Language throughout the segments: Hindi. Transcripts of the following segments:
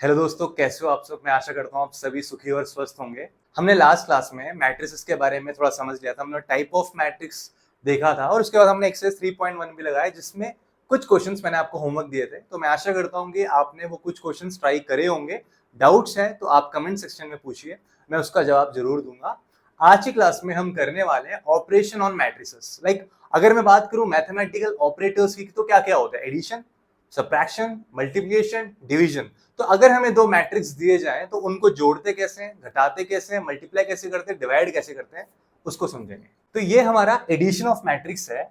हेलो दोस्तों, कैसे हो आप सब। मैं आशा करता हूँ आप सभी सुखी और स्वस्थ होंगे। हमने लास्ट क्लास में मैट्रिसेस के बारे में थोड़ा समझ लिया था। हमने टाइप ऑफ मैट्रिक्स देखा था और उसके बाद हमने एक्सरसाइज 3.1 भी लगाया, जिसमें कुछ क्वेश्चंस मैंने आपको होमवर्क दिए थे। तो मैं आशा करता हूँ कि आपने वो कुछ क्वेश्चंस ट्राई करे होंगे। डाउट्स है तो आप कमेंट सेक्शन में पूछिए, मैं उसका जवाब जरूर दूंगा। आज की क्लास में हम करने वाले हैं ऑपरेशन ऑन मैट्रिसेस। अगर मैं बात करूं मैथमेटिकल ऑपरेटर्स की, तो क्या क्या होता है? Addition, subtraction, multiplication, division. तो अगर हमें दो मैट्रिक्स दिए जाएं तो उनको जोड़ते कैसे हैं, घटाते कैसे हैं, मल्टीप्लाई कैसे करते हैं, डिवाइड कैसे करते हैं, उसको समझेंगे। तो ये हमारा एडिशन ऑफ मैट्रिक्स है।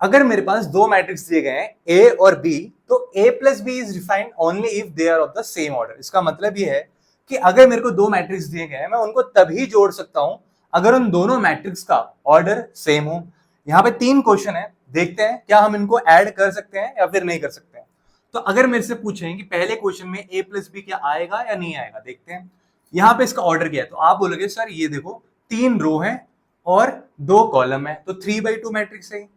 अगर मेरे पास दो मैट्रिक्स दिए गए हैं ए और बी, तो A plus B is defined only if they are of the same order. इसका मतलब ये है कि अगर मेरे को दो मैट्रिक्स दिए गए हैं, मैं उनको तभी जोड़ सकता हूं अगर उन दोनों मैट्रिक्स का ऑर्डर सेम हो। यहाँ पे तीन क्वेश्चन है, देखते हैं क्या हम इनको ऐड कर सकते हैं या फिर नहीं कर सकते हैं। तो अगर मेरे से पूछें कि पहले क्वेश्चन में ए प्लस बी क्या आएगा या नहीं आएगा, देखते हैं। यहाँ पे इसका ऑर्डर क्या है, तो आप बोलोगे सर ये देखो तीन रो है और दो कॉलम है, तो 3/2 मैट्रिक्स है।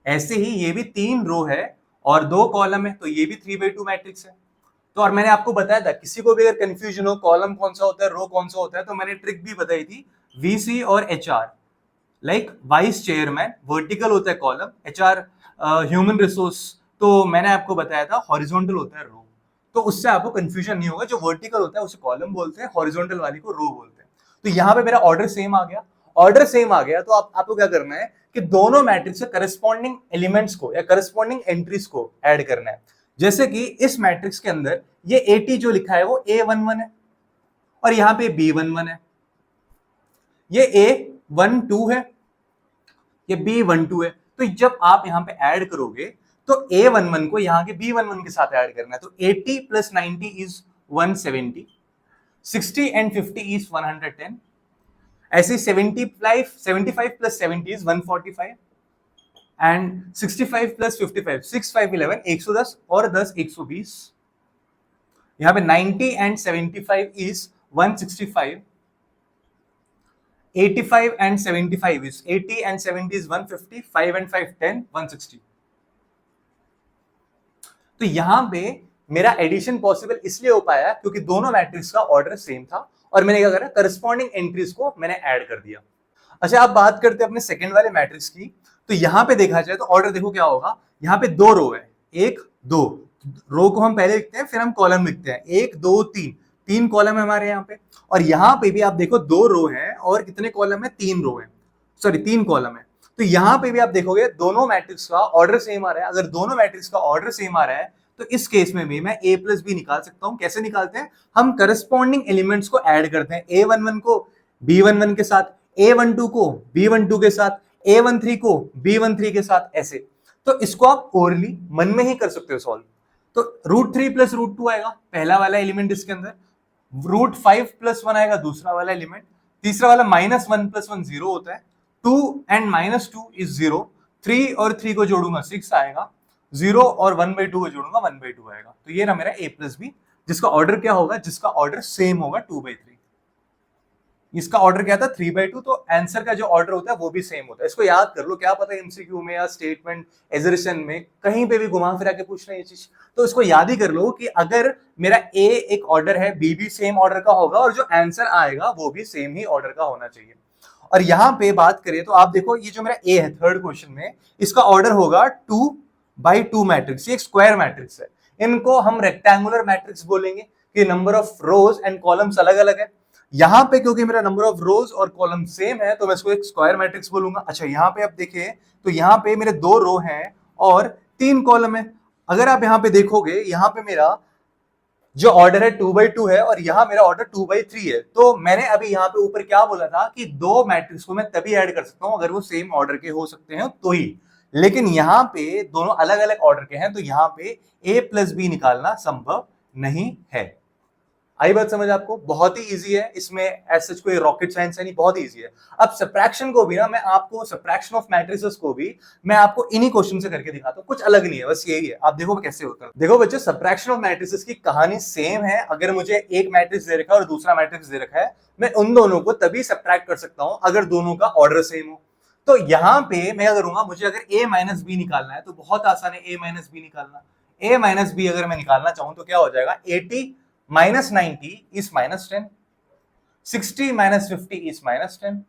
ऐसे ही ये भी तीन रो है और दो कॉलम है, तो ये भी 3/2 मैट्रिक्स है। तो और मैंने आपको बताया था, किसी को भी अगर कंफ्यूजन हो कॉलम कौन सा होता है, रो कौन सा होता है, तो मैंने ट्रिक भी बताई थी, वीसी और एचआर। वाइस चेयरमैन वर्टिकल होता है कॉलम, एचआर ह्यूमन रिसोर्स, तो मैंने आपको बताया था हॉरिजॉन्टल होता है रो। तो उससे आपको कंफ्यूजन नहीं होगा, जो वर्टिकल होता है उसे कॉलम बोलते हैं, हॉरिजॉन्टल वाली को रो बोलते हैं। तो यहाँ पे मेरा ऑर्डर सेम आ गया। ऑर्डर सेम आ गया तो आपको क्या करना है कि दोनों मैट्रिक्स के करस्पॉन्डिंग एलिमेंट्स को या करस्पॉन्डिंग एंट्रीज को ऐड करना है। जैसे कि इस मैट्रिक्स के अंदर ये 80 जो लिखा है वो A11 है और यहाँ पे B11 है, ये A12 है, ये B12 है। तो जब आप यहाँ पे ऐड करोगे तो A11 को यहाँ के B11 के साथ ऐड करना है। तो 80 प्लस 90 इज 170, 60 एंड 50 इज 110, ऐसे 75 प्लस 70 इज 145 एंड 65 प्लस 55 6 5 11 110 और 10 120। यहाँ पे 90 and 75 is 165, 85 and 75 is 80 and 70 is 150, 5 and 5 10 160। तो यहां पे मेरा एडिशन पॉसिबल इसलिए हो पाया क्योंकि दोनों मैट्रिक्स का ऑर्डर सेम था और मैंने क्या करा, करस्पॉन्डिंग एंट्रीज को मैंने ऐड कर दिया। अच्छा, आप बात करते हैं अपने सेकंड वाले मैट्रिक्स की। तो यहां पे देखा जाए तो ऑर्डर देखो क्या होगा। यहाँ पे दो रो है, एक दो, रो को हम पहले लिखते हैं फिर हम कॉलम लिखते हैं, एक दो तीन, तीन कॉलम है हमारे यहाँ पे। और यहाँ पे भी आप देखो दो रो है और कितने कॉलम है, तीन रो है, सॉरी तीन कॉलम है। तो यहाँ पे भी आप देखोगे दोनों मैट्रिक्स का ऑर्डर सेम आ रहा है। अगर दोनों मैट्रिक्स का ऑर्डर सेम आ रहा है तो इस केस में भी मैं a प्लस बी निकाल सकता हूं। कैसे निकालते हैं, हम करस्पॉन्डिंग एलिमेंट्स को ऐड करते हैं, A11 को B11 के साथ, A12 को B12 के साथ, A13 को B13 के साथ, ऐसे। तो इसको आप ओरली मन में ही कर सकते हो सॉल्व। तो √3 प्लस √2 आएगा पहला वाला एलिमेंट इसके अंदर, √5 प्लस 1 आएगा दूसरा वाला एलिमेंट, तीसरा वाला -1 प्लस 1 0 होता है, 2 एंड -2 इज 0, 3 और 3 को जोड़ूंगा 6 आएगा, 0 और 1/2 को जोड़ूंगा 1/2 आएगा। तो ये ना मेरा a प्लस बी, जिसका ऑर्डर क्या होगा, जिसका ऑर्डर सेम होगा 2/3। इसका ऑर्डर क्या था 3/2, तो आंसर का जो ऑर्डर होता है वो भी सेम होता है। इसको याद कर लो, क्या पता एमसीक्यू में या स्टेटमेंट एजरेशन में कहीं पे भी घुमा फिरा के पूछना ये चीज, तो इसको याद ही कर लो कि अगर मेरा ए एक ऑर्डर है, बी भी सेम ऑर्डर का होगा और जो आंसर आएगा वो भी सेम ही ऑर्डर का होना चाहिए। और यहाँ पे बात करें तो आप देखो ये जो मेरा ए है थर्ड क्वेश्चन में, इसका ऑर्डर होगा 2/2 मैट्रिक्स, ये एक स्क्वायर मैट्रिक्स है। इनको हम रेक्टेंगुलर मैट्रिक्स बोलेंगे कि number of rose and columns अलग अलग है। यहां पे क्योंकि मेरा नंबर ऑफ रोज और कॉलम सेम है तो मैं इसको एक स्क्वायर मैट्रिक्स बोलूंगा। अच्छा, यहाँ पे आप देखिए तो यहाँ पे मेरे दो रो हैं और तीन कॉलम है। अगर आप यहाँ पे देखोगे, यहाँ पे मेरा जो ऑर्डर है 2/2 है और यहाँ मेरा ऑर्डर 2/3 है। तो मैंने अभी यहाँ पे ऊपर क्या बोला था कि दो मैट्रिक्स को मैं तभी ऐड कर सकता हूं अगर वो सेम ऑर्डर के हो सकते हैं तो ही, लेकिन यहाँ पे दोनों अलग अलग ऑर्डर के हैं तो यहाँ पे a प्लस बी निकालना संभव नहीं है। आई बात समझ आपको? बहुत ही इजी है, इसमें ऐसा कोई रॉकेट साइंस है नहीं, बहुत इजी है। अब सब्ट्रैक्शन को भी ना मैं आपको, सब्ट्रैक्शन ऑफ मैट्रिसेस को भी मैं आपको इन्हीं क्वेश्चन से करके दिखाता हूँ, कुछ अलग नहीं है, बस यही है। आप देखो कैसे होता है। देखो बच्चों, सब्ट्रैक्शन ऑफ मैट्रिसेस की कहानी सेम है। अगर मुझे एक मैट्रिक्स दे रखा है और दूसरा मैट्रिक्स दे रखा है, मैं उन दोनों को तभी सब्ट्रैक्ट कर सकता हूं अगर दोनों का ऑर्डर सेम हो। तो यहां पे मैं क्या करूंगा, मुझे अगर a माइनस बी निकालना है तो बहुत आसान है, a माइनस बी निकालना। a माइनस बी अगर मैं निकालना चाहूं तो क्या हो जाएगा, 80 minus 90 is minus 10, 60 minus 50 is minus 10,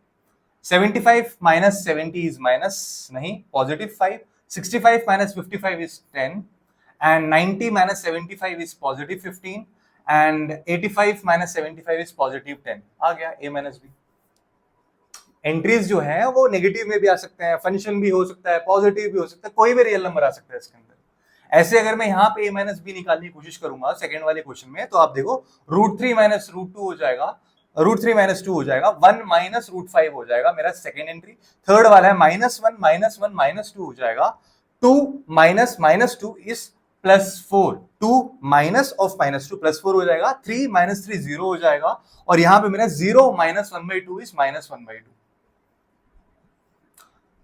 75 minus 70 is minus नहीं positive 5, 65 minus 55 is 10 and 90 minus 75 is positive 15 and 85 minus 75 is positive 10. आ गया a minus b. एंट्रीज जो है वो नेगेटिव में भी आ सकते हैं, फंक्शन भी हो सकता है, पॉजिटिव भी हो सकता है, कोई भी रियल नंबर आ सकता है इसके अंदर। ऐसे अगर मैं यहाँ पे a माइनस बी निकालने की कोशिश करूंगा सेकंड वाले क्वेश्चन में, तो आप देखो √3 माइनस √2 हो जाएगा, √3 माइनस 2 हो जाएगा, 1 माइनस √5 हो जाएगा मेरा सेकंड एंट्री। थर्ड वाला है -1 माइनस 1 माइनस 2 हो जाएगा, 2 minus minus 2 is +4, 2 minus of -2 +4 हो जाएगा, 3 माइनस 3 0 हो जाएगा, और यहां पे मेरा 0 माइनस 1/2 इज -1/2।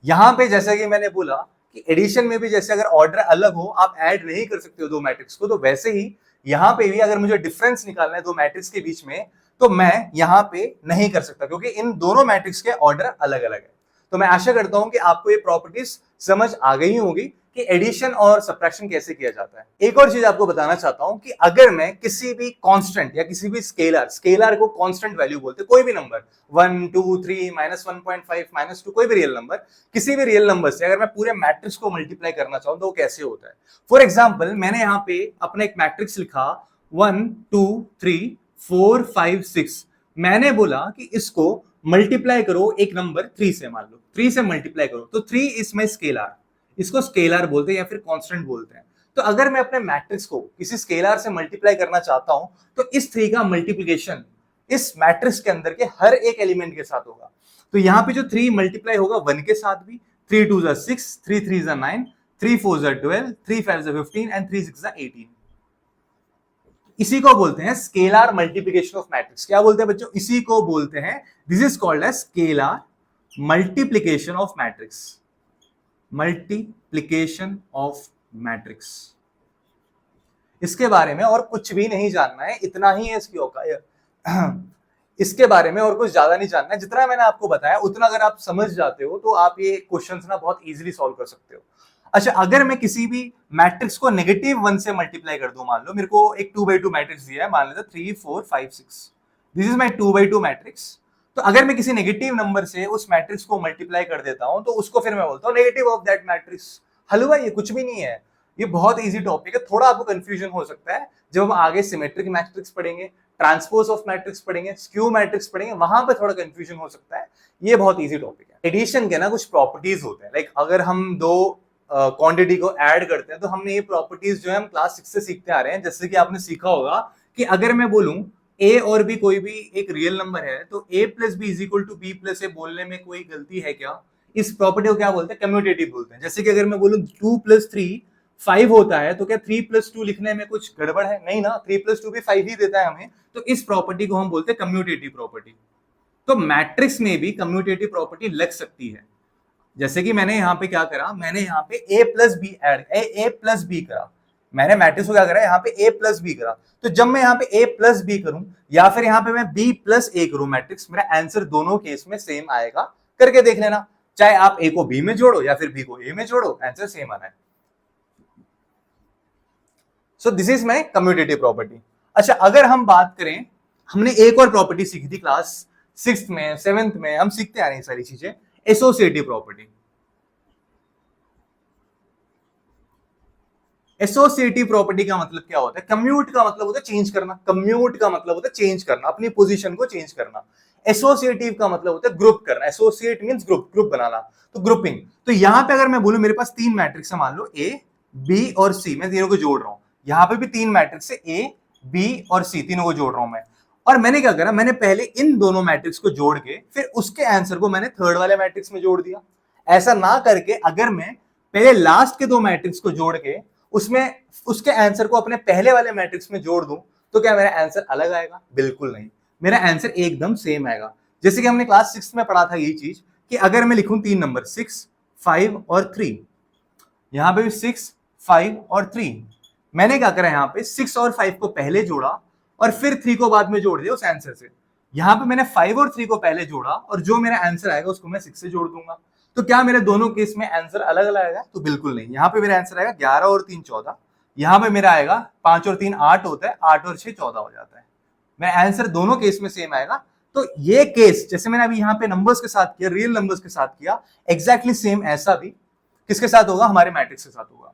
यहां पे जैसा कि मैंने बोला कि एडिशन में भी जैसे अगर ऑर्डर अलग हो आप ऐड नहीं कर सकते हो दो मैट्रिक्स को, तो वैसे ही यहां पे भी अगर मुझे डिफरेंस निकालना है दो मैट्रिक्स के बीच में तो मैं यहां पे नहीं कर सकता, क्योंकि इन दोनों मैट्रिक्स के ऑर्डर अलग अलग है। तो मैं आशा करता हूं कि आपको ये प्रॉपर्टीज समझ आ गई होगी कि एडिशन और सब्ट्रैक्शन कैसे किया जाता है। एक और चीज आपको बताना चाहता हूं कि अगर मैं किसी भी कांस्टेंट या किसी भी स्केलर को कांस्टेंट वैल्यू बोलते हैं, कोई भी नंबर 1 2 3 -1.5 -2 कोई भी रियल नंबर, किसी भी रियल नंबर से अगर मैं पूरे मैट्रिक्स को मल्टीप्लाई करना चाहूं तो वो कैसे होता है। फॉर एग्जाम्पल मैंने यहाँ पे अपना एक मैट्रिक्स लिखा 1 2 3 4 5 6, मैंने बोला कि इसको मल्टीप्लाई करो एक नंबर 3 से, मान लो 3 से मल्टीप्लाई करो, तो 3 इज माई स्केलर, इसको स्केलर बोलते हैं या फिर कांस्टेंट बोलते हैं। तो अगर मैं अपने मैट्रिक्स को किसी स्केलर से मल्टीप्लाई करना चाहता हूं तो इस 3 का मल्टीप्लिकेशन इस मैट्रिक्स के अंदर के हर एक एलिमेंट के साथ होगा। तो यहां पे जो 3 मल्टीप्लाई होगा 1 के साथ भी, 3 2 6, 3 3 9, 3 4 12, 3 5 15 एंड 3 6 18। इसी को बोलते हैं स्केलर मल्टीप्लिकेशन ऑफ मैट्रिक्स। क्या बोलते हैं बच्चों, इसी को बोलते हैं, this is called as scalar multiplication of matrix, multiplication of matrix. इसके बारे में और कुछ भी नहीं जानना है, इतना ही है इसकी औकात। इसके बारे में और कुछ ज्यादा नहीं जानना है, जितना मैंने आपको बताया उतना अगर आप समझ जाते हो तो आप ये क्वेश्चंस ना बहुत इजीली सॉल्व कर सकते हो। अच्छा, अगर मैं किसी भी मैट्रिक्स को -1 से मल्टीप्लाई कर दूं, मान लो मेरे को एक 2x2 मैट्रिक्स दिया है, मान लेते 3 4 5 6, this is my 2x2 matrix. तो अगर मैं किसी नेगेटिव नंबर से उस मैट्रिक्स को मल्टीप्लाई कर देता हूं तो उसको फिर मैं बोलता हूं नेगेटिव ऑफ दैट मैट्रिक्स। हलवा ये कुछ भी नहीं है, ये बहुत इजी टॉपिक है। थोड़ा आपको कंफ्यूजन हो सकता है जब हम आगे सिमेट्रिक मैट्रिक्स पढ़ेंगे, ट्रांसपोज ऑफ मैट्रिक्स पढ़ेंगे, स्क्यू मैट्रिक्स पढ़ेंगे, वहां पे थोड़ा कंफ्यूजन हो सकता है। ये बहुत इजी टॉपिक है। एडिशन के ना कुछ प्रॉपर्टीज होते हैं, लाइक अगर हम दो क्वांटिटी को ऐड करते हैं तो हमने ये प्रॉपर्टीज जो है हम क्लास 6 से सीखते आ रहे हैं। जैसे कि आपने सीखा होगा कि अगर मैं बोलूं a और b कोई भी एक रियल नंबर है तो a plus B is equal to B plus A बोलने में कोई गलती है क्या? इस प्रॉपर्टी को क्या बोलते हैं? कम्यूटेटिव बोलते हैं। जैसे कि अगर मैं बोलूं 2 + 3 5 होता है तो क्या 3 + 2 लिखने में कुछ गड़बड़ है? नहीं ना, 3 + 2 भी 5 ही देता है हमें। तो इस प्रॉपर्टी को हम बोलते हैं कम्यूटेटिव प्रॉपर्टी। तो मैट्रिक्स में भी कम्यूटेटिव प्रॉपर्टी लग सकती है। जैसे कि मैंने यहाँ पे क्या करा, मैंने यहाँ पे a plus b add a plus b करा, मैंने मैट्रिक्स को क्या करा यहाँ पे a प्लस बी करा। तो जब मैं यहाँ पे a प्लस बी करूं या फिर यहाँ पे मैं b प्लस a करूं मैट्रिक्स, मेरा आंसर दोनों केस में सेम आएगा। करके देख लेना, चाहे आप a को b में जोड़ो या फिर b को a में जोड़ो, आंसर सेम आना है। So this is my commutative property. अच्छा, अगर हम बात करें, हमने एक और प्रॉपर्टी सीखी थी क्लास 6th में 7th में, हम सीखते आ रहे हैं सारी चीजें, एसोसिएटिव प्रॉपर्टी। एसोसिएटिव प्रॉपर्टी का मतलब क्या होता है? कम्यूट का मतलब होता है चेंज करना, कम्यूट का मतलब होता है चेंज करना, अपनी पोजीशन को चेंज करना। एसोसिएटिव का मतलब होता है ग्रुप करना, एसोसिएट मींस ग्रुप, ग्रुप बनाना, तो ग्रुपिंग। तो यहां पे अगर मैं बोलूं मेरे पास 3 मैट्रिक्स है, मान लो A, B और C, मैं तीनों को जोड़ रहा हूं। यहां पे भी 3 मैट्रिक्स है, A, B और C, तीनों को जोड़ रहा हूं मैं। और मैंने क्या करा, मैंने पहले इन दोनों मैट्रिक्स को जोड़ के फिर उसके आंसर को मैंने थर्ड वाले मैट्रिक्स में जोड़ दिया। ऐसा ना करके अगर मैं पहले लास्ट के 2 मैट्रिक्स को जोड़ के उसमें उसके आंसर को अपने पहले वाले मैट्रिक्स में जोड़ दूं तो क्या मेरा आंसर अलग आएगा? बिल्कुल नहीं, मेरा आंसर एकदम सेम आएगा। जैसे कि हमने क्लास 6 में पढ़ा था यही चीज कि अगर मैं लिखूं 3 नंबर 6, 5 और 3, यहां पे भी 6, 5 और 3, मैंने क्या करा, यहां पे 6 और 5 को पहले जोड़ा और फिर 3 को बाद में जोड़ दिया उस आंसर से। यहां पे मैंने 5 और 3 को पहले जोड़ा और जो मेरा आंसर आएगा उसको मैं 6 से जोड़ दूंगा। तो क्या मेरे दोनों केस में आंसर अलग अलग आएगा? तो बिल्कुल नहीं। यहाँ पे मेरा आंसर आएगा 11 और 3 14, यहां पे मेरा आएगा 5 और 3 8 होता है, 8 और 6 14 हो जाता है। मेरा आंसर दोनों केस में सेम आएगा। तो ये केस जैसे मैंने अभी यहाँ पे नंबर्स के साथ किया, रियल नंबर्स के साथ किया, एग्जैक्टली सेम ऐसा भी किसके साथ होगा, हमारे मैट्रिक्स के साथ होगा।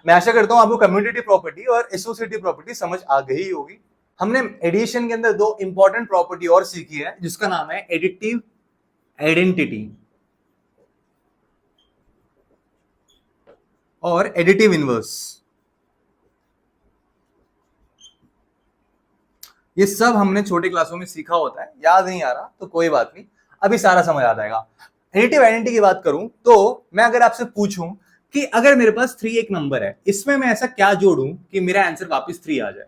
मैं आशा करता हूं आपको कम्यूटेटिव प्रॉपर्टी और एसोसिएटिव प्रॉपर्टी समझ आ गई होगी। हमने एडिशन के अंदर दो इंपॉर्टेंट प्रॉपर्टी और सीखी है जिसका नाम है एडिटिव आइडेंटिटी और एडिटिव इनवर्स। ये सब हमने छोटी क्लासों में सीखा होता है, याद नहीं आ रहा तो कोई बात नहीं, अभी सारा समझ आ जाएगा। एडिटिव आइडेंटिटी की बात करूं तो मैं अगर आपसे पूछूं कि अगर मेरे पास 3 एक नंबर है, इसमें मैं ऐसा क्या जोड़ूं कि मेरा आंसर वापस 3 आ जाए,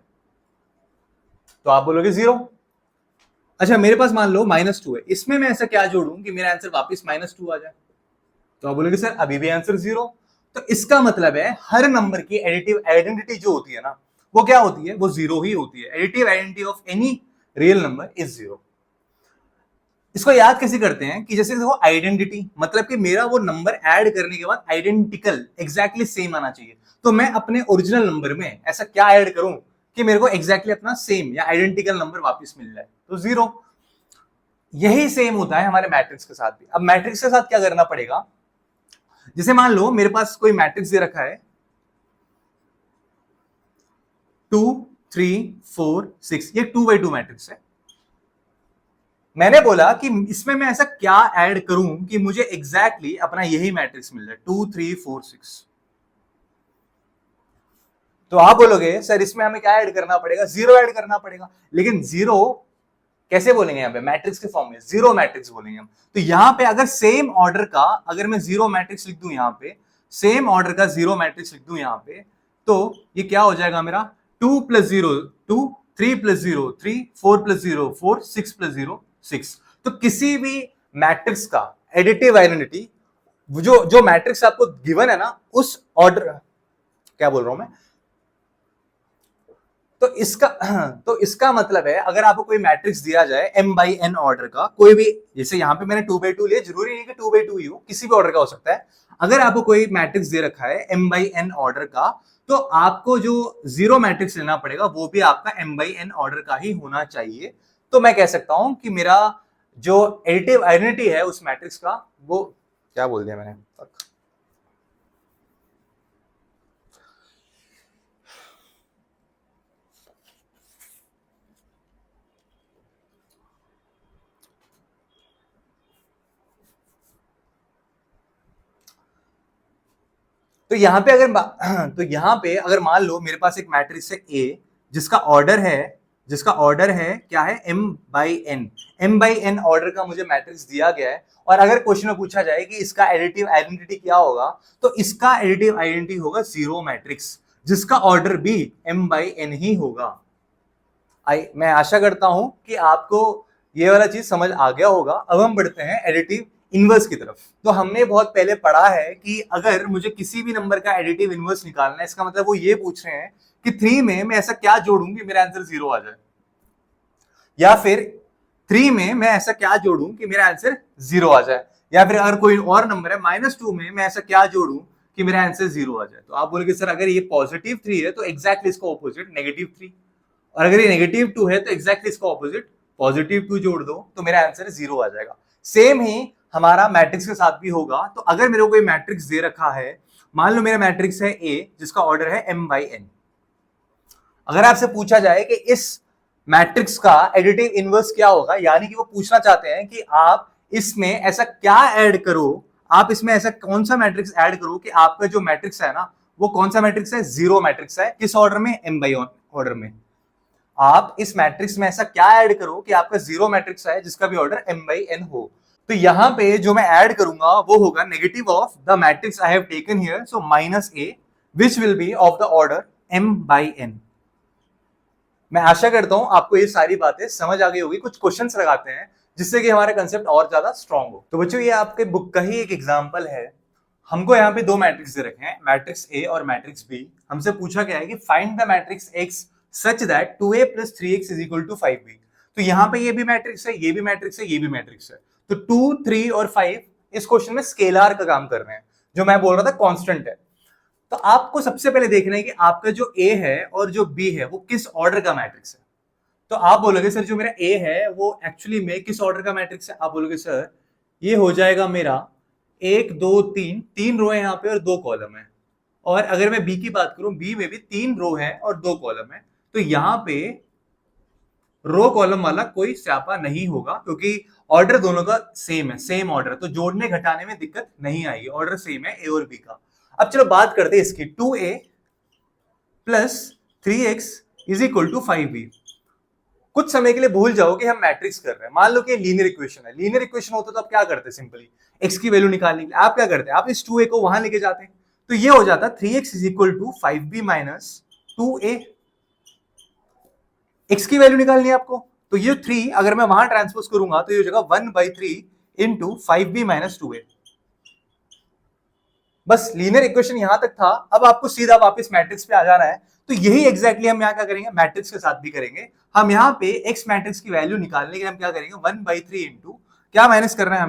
तो आप बोलोगे 0। अच्छा मेरे पास मान लो -2 है, इसमें मैं ऐसा क्या जोड़ूं कि मेरा आंसर वापस -2 आ जाए, तो आप बोलोगे सर अभी भी आंसर 0। तो इसका मतलब है हर नंबर की एडिटिव आइडेंटिटी जो होती है ना, वो क्या होती है, वो 0 ही होती है। Additive identity of any real number is 0। इसको याद कैसे करते हैं कि जैसे देखो आइडेंटिटी मतलब कि मेरा वो नंबर ऐड करने के बाद आइडेंटिकल एग्जैक्टली सेम आना चाहिए। तो मैं अपने ओरिजिनल नंबर में ऐसा क्या ऐड करूं कि मेरे को एग्जैक्टली अपना सेम या आइडेंटिकल नंबर वापस मिल जाए, तो 0। यही सेम होता है हमारे मैट्रिक्स के साथ भी। अब मैट्रिक्स के साथ क्या करना पड़ेगा, जैसे मान लो मेरे पास कोई मैट्रिक्स दे रखा है 2 3 4 6, ये 2x2 मैट्रिक्स है। मैंने बोला कि इसमें मैं ऐसा क्या ऐड करूं कि मुझे एग्जैक्टली अपना यही मैट्रिक्स मिल जाए 2 3 4 6। तो आप बोलोगे सर इसमें हमें क्या ऐड करना पड़ेगा, 0 ऐड करना पड़ेगा। लेकिन 0 कैसे बोलेंगे, यहाँ पे मैट्रिक्स के फॉर्म में 0 मैट्रिक्स बोलेंगे हम। तो यहाँ पे अगर सेम ऑर्डर का अगर मैं 0 मैट्रिक्स लिख दूं, यहाँ पे सेम ऑर्डर का 0 मैट्रिक्स लिख दूं यहाँ पे, तो ये क्या हो जाएगा मेरा 2 + 0 2, 3 + 0 3, 4 + 0 4, 6 + 0 6। तो किसी भी मैट्रिक्स का एडिटिव आइडेंटिटी जो मैट्रिक्स आपको गिवन है ना, उस ऑर्डर, क्या बोल रहा हूं मैं, तो इसका मतलब है अगर आपको कोई मैट्रिक्स दिया जाए m/n ऑर्डर का, कोई भी, जैसे यहां पे मैंने 2x2 लिया, जरूरी नहीं कि 2x2 ही हो, किसी भी ऑर्डर का हो सकता है। अगर आपको कोई मैट्रिक्स दे रखा है m/n ऑर्डर का, तो आपको जो 0 मैट्रिक्स लेना पड़ेगा वो भी आपका m/n ऑर्डर का ही होना चाहिए। तो मैं कह सकता हूं कि मेरा जो एडिटिव आइडेंटिटी है उस मैट्रिक्स का, वो क्या बोल दिया मैंने, तो यहां पे अगर मान लो मेरे पास एक मैट्रिक्स है A जिसका ऑर्डर है क्या है m/n ऑर्डर का मुझे मैट्रिक्स दिया गया है। और अगर क्वेश्चन में पूछा जाए कि इसका एडिटिव आइडेंटिटी क्या होगा, तो इसका एडिटिव आइडेंटिटी होगा 0 मैट्रिक्स जिसका ऑर्डर भी m/n ही होगा। मैं आशा करता हूं कि आपको ये वाला चीज समझ आ गया होगा। अब हम बढ़ते हैं एडिटिव इनवर्स की तरफ। तो हमने बहुत पहले पढ़ा है कि अगर मुझे किसी भी नंबर का एडिटिव इनवर्स निकालना है, इसका मतलब वो ये पूछ रहे हैं कि 3 में मैं ऐसा क्या जोड़ूं कि मेरा आंसर 0 आ जाए, या फिर 3 में मैं ऐसा क्या जोड़ूं कि मेरा आंसर 0 आ जाए, या फिर अगर कोई और नंबर है -2 में मैं ऐसा क्या जोड़ूं कि मेरा आंसर 0 आ जाए। तो आप बोलोगे सर अगर ये पॉजिटिव 3 है तो एग्जैक्टली इसका ऑपोजिट -3, और अगर ये -2 है तो एग्जैक्टली इसका ऑपोजिट +2 जोड़ दो तो मेरा आंसर 0 आ जाएगा। सेम ही हमारा मैट्रिक्स के साथ भी होगा। तो अगर मेरे को कोई मैट्रिक्स दे रखा है, मान लो मेरा मैट्रिक्स है A जिसका ऑर्डर है m/n। अगर आपसे पूछा जाए कि इस मैट्रिक्स का एडिटिव इनवर्स क्या होगा, यानी कि वो पूछना चाहते हैं कि आप इसमें ऐसा क्या ऐड करो, आप इसमें ऐसा कौन सा मैट्रिक्स ऐड करो कि आपका जो मैट्रिक्स है ना, वो कौन सा मैट्रिक्स है, 0 मैट्रिक्स है। किस ऑर्डर में, m/n ऑर्डर में। आप इस मैट्रिक्स में ऐसा क्या ऐड करो कि आपका 0 मैट्रिक्स है जिसका भी ऑर्डर m/n हो। तो यहां पे जो मैं ऐड करूंगा वो होगा negative of the matrix I have taken here, so -a which will be of the order m/n। मैं आशा करता हूं आपको ये सारी बातें समझ आ गई होगी। कुछ क्वेश्चंस लगाते हैं जिससे कि हमारा कंसेप्ट और ज्यादा स्ट्रांग हो। तो बच्चों ये आपके बुक का ही एक एग्जांपल है। हमको यहाँ पे दो मैट्रिक्स दे रखे हैं, मैट्रिक्स A और मैट्रिक्स B। हमसे पूछा गया है कि find the matrix X such that 2A + 3X = 5B। तो यहाँ पे ये भी मैट्रिक्स है, ये भी मैट्रिक्स है, ये भी मैट्रिक्स है। तो 2, 3 और 5 इस क्वेश्चन में स्केलर का काम कर रहे हैं, जो मैं बोल रहा था कांस्टेंट है। तो आपको सबसे पहले देखना है कि आपका जो ए है और जो बी है वो किस ऑर्डर का मैट्रिक्स है। तो आप बोलोगे सर जो मेरा ए है वो एक्चुअली में किस ऑर्डर का मैट्रिक्स है, आप बोलोगे सर ये हो जाएगा मेरा 1 2 3, 3 रो है यहाँ पे और 2 कॉलम है। और अगर मैं बी की बात करूं, बी में भी 3 रो है और 2 कॉलम है। तो यहाँ पे रो कॉलम वाला कोई स्यापा नहीं होगा क्योंकि ऑर्डर दोनों का सेम है, सेम ऑर्डर, तो जोड़ने घटाने में दिक्कत नहीं आएगी, ऑर्डर सेम है ए और बी का। अब चलो बात करते हैं इसकी, 2a plus 3x is equal to 5b। कुछ समय के लिए भूल जाओ कि हम मैट्रिक्स कर रहे हैं, मान लो कि लीनियर इक्वेशन है। लीनियर इक्वेशन होता तो आप क्या करते, सिंपली x की वैल्यू निकालने के लिए आप क्या करते, आप इस 2a को वहां लेके जाते, तो ये हो जाता 3x is equal to 5b minus 2a। x की वैल्यू निकालनी है आपको, तो ये 3 अगर मैं वहां ट्रांसपोज करूंगा तो ये हो जाएगा 1/3 इंटू 5b माइनस 2a। बस लीनियर इक्वेशन यहां तक था। अब आपको सीधा वापस मैट्रिक्स पे आ जाना है, तो यही एग्जैक्टली हम यहाँ क्या करेंगे, मैट्रिक्स के साथ भी करेंगे। हम यहाँ पे एक्स मैट्रिक्स की वैल्यू निकालने के लिए हम क्या करेंगे, 1/3 इंटू क्या माइनस करना है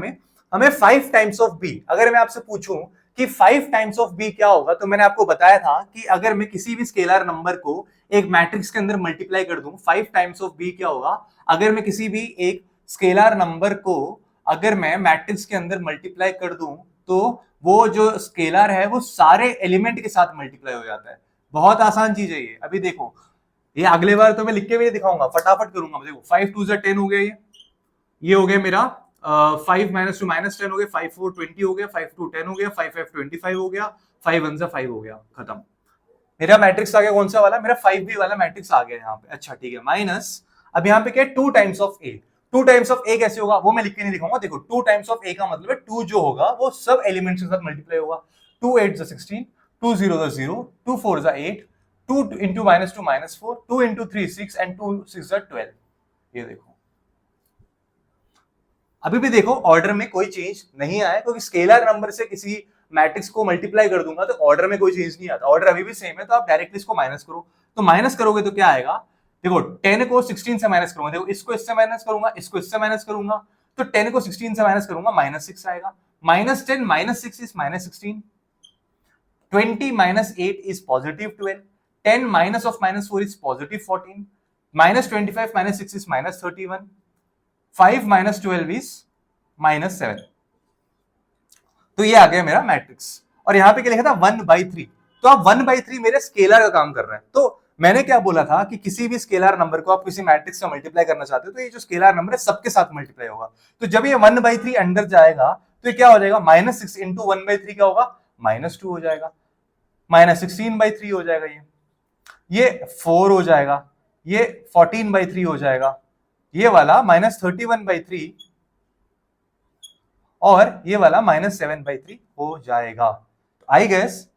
हमें 5 टाइम्स ऑफ बी। अगर मैं आपसे पूछूं कि 5 टाइम्स ऑफ बी क्या होगा, तो मैंने आपको बताया था कि अगर मैं किसी भी स्केलर नंबर को एक मैट्रिक्स के अंदर मल्टीप्लाई कर दूं, 5 टाइम्स ऑफ बी क्या होगा, अगर मैं किसी भी एक स्केलर नंबर को अगर मैं मैट्रिक्स के अंदर मल्टीप्लाई कर दूं तो वो जो स्केलर है वो सारे एलिमेंट के साथ मल्टीप्लाई हो जाता है। बहुत आसान चीज है ये। अभी देखो, ये अगले बार तो मैं लिख के भी नहीं दिखाऊंगा, फटाफट करूंगा। देखो 5 2 10 हो गया, ये हो गया मेरा 5 माइनस 2 माइनस 10 हो गया, 5 4 20 हो गया, 5 2 10 हो गया, 5 5 25 हो गया, 5 1 5 हो गया, खत्म। मेरा मैट्रिक्स आ गया कौन सा वाला, मेरा 5b वाला मैट्रिक्स आ गया यहाँ पे। अच्छा ठीक है, माइनस अब यहाँ पे क्या है, 2 times of a। 2 times of a कैसे होगा वो मैं लिख के नहीं दिखाऊंगा। देखो 2 टाइम्स ऑफ a का मतलब है 2 जो होगा वो सब एलिमेंट्स के साथ मल्टीप्लाई होगा। 2 8 16, 2 0 0, 2 4 8, 2 into -2 -4, 2 into 3 6 and 2 6 12। ये देखो, अभी भी देखो ऑर्डर में कोई चेंज नहीं आया, क्योंकि स्केलर नंबर से किसी मैट्रिक्स को मल्टीप्लाई कर दूंगा तो ऑर्डर में कोई चेंज नहीं आता, ऑर्डर अभी भी सेम है। तो आप डायरेक्टली इसको माइनस करो, तो माइनस करोगे तो क्या आएगा, देखो 10 को 16 से माइनस करूंगा, देखो इसको इससे माइनस करूंगा, इसको इससे माइनस करूंगा, तो 10 को 16 से माइनस करूंगा, -6 आएगा। -10 -6 is -16, 20 -8 is +12, 10 minus of -4 is +14, -25 -6 is -31, 5 -12 is -7। तो ये आ गया मेरा मैट्रिक्स। और यहां पे क्या लिखा था 1/3, तो आप 1/3 मेरे स्केलर का काम कर रहे हैं। तो मैंने क्या बोला था कि किसी भी स्केलर नंबर को आप किसी मैट्रिक्स से मल्टीप्लाई करना चाहते हो तो ये जो स्केलर नंबर है सबके साथ मल्टीप्लाई होगा। तो जब ये 1/3 अंदर जाएगा तो ये क्या हो जाएगा, -6 इंटू 1/3 क्या होगा, -2 हो जाएगा, -16/3 हो जाएगा, ये 4 हो जाएगा, ये 14/3 हो जाएगा, ये वाला -31/3 और ये वाला -7/3 हो जाएगा। तो आई गेस,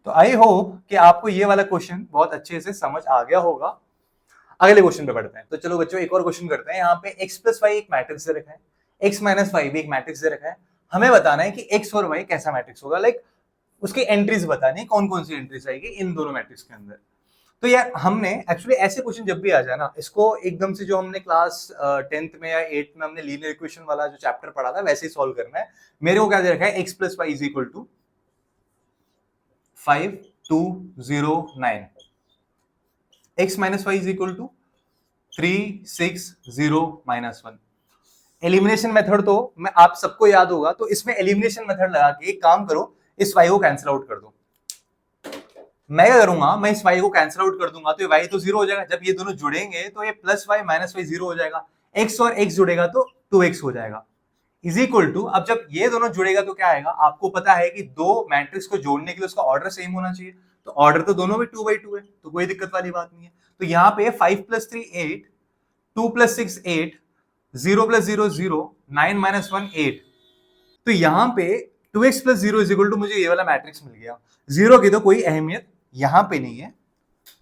तो आई होप कि आपको ये वाला क्वेश्चन बहुत अच्छे से समझ आ गया होगा। अगले क्वेश्चन पे बढ़ते हैं। तो चलो बच्चों एक और क्वेश्चन करते हैं। यहाँ पे x + y एक मैट्रिक्स दे रखा है, x - y भी एक मैट्रिक्स दे रखा है। हमें बताना है कि x और y कैसा मैट्रिक्स होगा, लाइक उसकी एंट्रीज बतानी है, कौन कौन सी एंट्रीज आएगी इन दोनों मैट्रिक्स के अंदर। तो यार हमने एक्चुअली ऐसे क्वेश्चन जब भी आ जाए ना, इसको एकदम से जो हमने क्लास 10th में या 8th में हमने लीनियर इक्वेशन वाला जो चैप्टर पढ़ा था वैसे ही सॉल्व करना है। मेरे को क्या दे रखा है, x + y is equal to 5 2 0 9, x - y is equal to 3 6 0 -1। Elimination method तो मैं आप सबको याद होगा, तो इसमें एलिमिनेशन मेथड लगा के एक काम करो, इस y को कैंसिल आउट कर दो। मैं क्या करूंगा, मैं इस y को कैंसिल आउट कर दूंगा तो ये y तो 0 हो जाएगा। जब ये दोनों जुड़ेंगे तो ये +y -y 0 हो जाएगा, x और x जुड़ेगा तो 2x हो जाएगा, इज इक्वल टू, अब जब ये दोनों जुड़ेगा तो क्या आएगा, आपको पता है कि दो मैट्रिक्स को जोड़ने के लिए उसका ऑर्डर सेम होना चाहिए, तो ऑर्डर तो दोनों में 2/2 है, तो कोई दिक्कत वाली बात नहीं है। तो यहाँ पे 5 + 3 8, 2 + 6 8, 0 + 0 0, 9 - 1 8। तो यहाँ पे 2x + 0 इज इक्वल टू, मुझे ये वाला मैट्रिक्स मिल गया। जीरो की तो कोई अहमियत यहाँ पे नहीं है,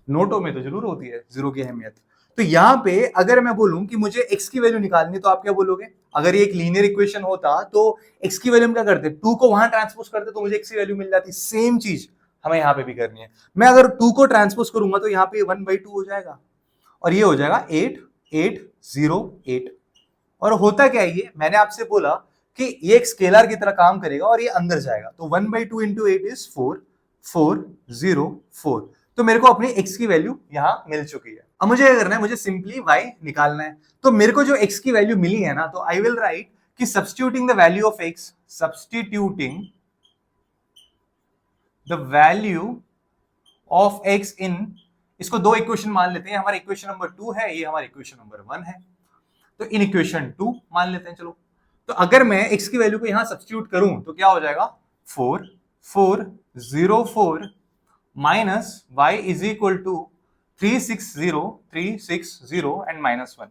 नोटों में तो जरूर होती है जीरो की अहमियत। तो यहाँ पे अगर मैं बोलूं कि मुझे x की वैल्यू निकालनी, तो आप क्या बोलोगे, अगर ये एक लीनियर इक्वेशन होता तो x की वैल्यू हम क्या करते, 2 को वहां ट्रांसपोज करते तो मुझे x की वैल्यू मिल जाती। सेम चीज हमें यहाँ पे भी करनी है। मैं अगर 2 को ट्रांसपोज करूंगा तो यहाँ पे 1/2 हो जाएगा और ये हो जाएगा 8 8 0 8। और होता क्या है, ये मैंने आपसे बोला कि ये एक स्केलर की तरह काम करेगा और ये अंदर जाएगा, तो 1/2 × 8 इज 4, 4 0 4। तो मेरे को अपनी x की वैल्यू यहां मिल चुकी है। अब मुझे क्या करना है, मुझे सिंपली y निकालना है। तो मेरे को जो x की वैल्यू मिली है ना, तो आई विल राइट कि substituting the value of x, substituting the value of x इन, इसको दो इक्वेशन मान लेते हैं, हमारा इक्वेशन नंबर 2 है, ये हमारा इक्वेशन नंबर 1 है, तो इन इक्वेशन 2 मान लेते हैं। चलो, तो अगर मैं x की वैल्यू को यहां सब्स्टिट्यूट करूं तो क्या हो जाएगा, 4 4 0 4 minus y is equal to 360 and -1।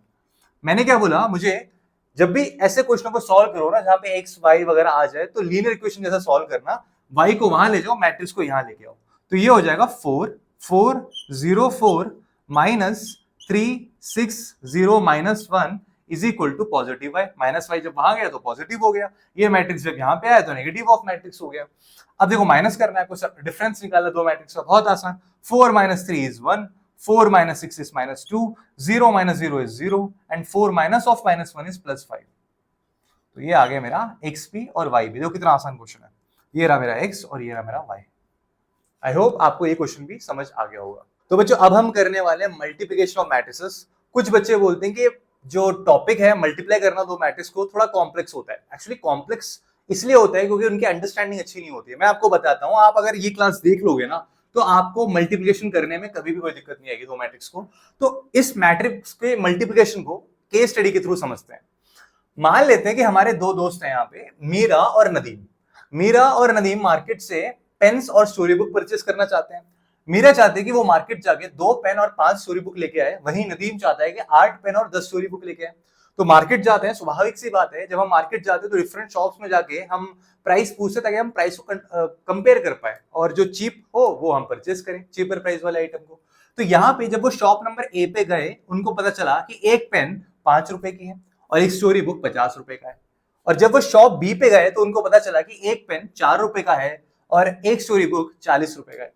मैंने क्या बोला, मुझे जब भी ऐसे क्वेश्चनों को सॉल्व करो ना, जहां पे x y वगैरह आ जाए, तो लीनियर इक्वेशन जैसा सॉल्व करना, y को वहां ले जाओ, मैट्रिक्स को यहां लेके आओ। तो ये हो जाएगा 4 4 0 4 minus 3 6 0 -1 is equal to positive y। Minus y जब वहां गया तो पॉजिटिव हो गया, ये मैट्रिक्स जब यहाँ पे आया तो नेगेटिव ऑफ मैट्रिक्स हो गया। अब देखो माइनस करना है, कुछ डिफरेंस निकालना दो मैट्रिक्स का, बहुत आसान। 4 - 3 is 1, 4 - 6 is -2, 0 - 0 is 0 and 4 minus of -1 is +5। तो ये आ गया मेरा xp और yp। देखो कितना आसान क्वेश्चन है। ये रहा मेरा x और ये रहा मेरा y। आई होप आपको ये क्वेश्चन भी समझ आ गया होगा। तो बच्चों अब हम करने वाले हैं मल्टीप्लिकेशन ऑफ मैट्रिसेस। कुछ बच्चे बोलते हैं कि जो टॉपिक है मल्टीप्लाई करना दो मैट्रिक्स को, थोड़ा कॉम्प्लेक्स होता है। एक्चुअली कॉम्प्लेक्स इसलिए होता है क्योंकि उनकी अंडरस्टैंडिंग अच्छी नहीं होती है। मैं आपको बताता हूं, आप अगर ये क्लास देख लोगे ना, तो आपको मल्टीप्लिकेशन करने में कभी भी कोई दिक्कत नहीं आएगी दो मैट्रिक्स को। तो इस मैट्रिक्स के मल्टीप्लिकेशन को केस स्टडी के थ्रू समझते हैं। मान लेते हैं कि हमारे दो दोस्त हैं यहाँ पे, मीरा और नदीम। मीरा और नदीम मार्केट से पेन्स और स्टोरी बुक परचेस करना चाहते हैं। मीरा चाहती है कि वो मार्केट जाके 2 पेन और 5 स्टोरी बुक लेके आए, वहीं नदीम चाहता है कि 8 पेन और 10 स्टोरी बुक लेके आए। तो मार्केट जाते हैं, स्वाभाविक सी बात है, जब हम मार्केट जाते हैं तो डिफरेंट शॉप्स में जाके हम प्राइस पूछते ताकि हम प्राइस को कंपेयर कर पाए और जो चीप हो वो हम परचेस करें, चीपर प्राइस वाले आइटम को। तो यहाँ पे जब वो शॉप नंबर ए पे गए, उनको पता चला कि एक पेन 5 रुपए की है और एक स्टोरी बुक 50 रुपए का है। और जब वो शॉप बी पे गए तो उनको पता चला कि एक पेन 4 रुपए का है और एक स्टोरी बुक 40 रुपए का है।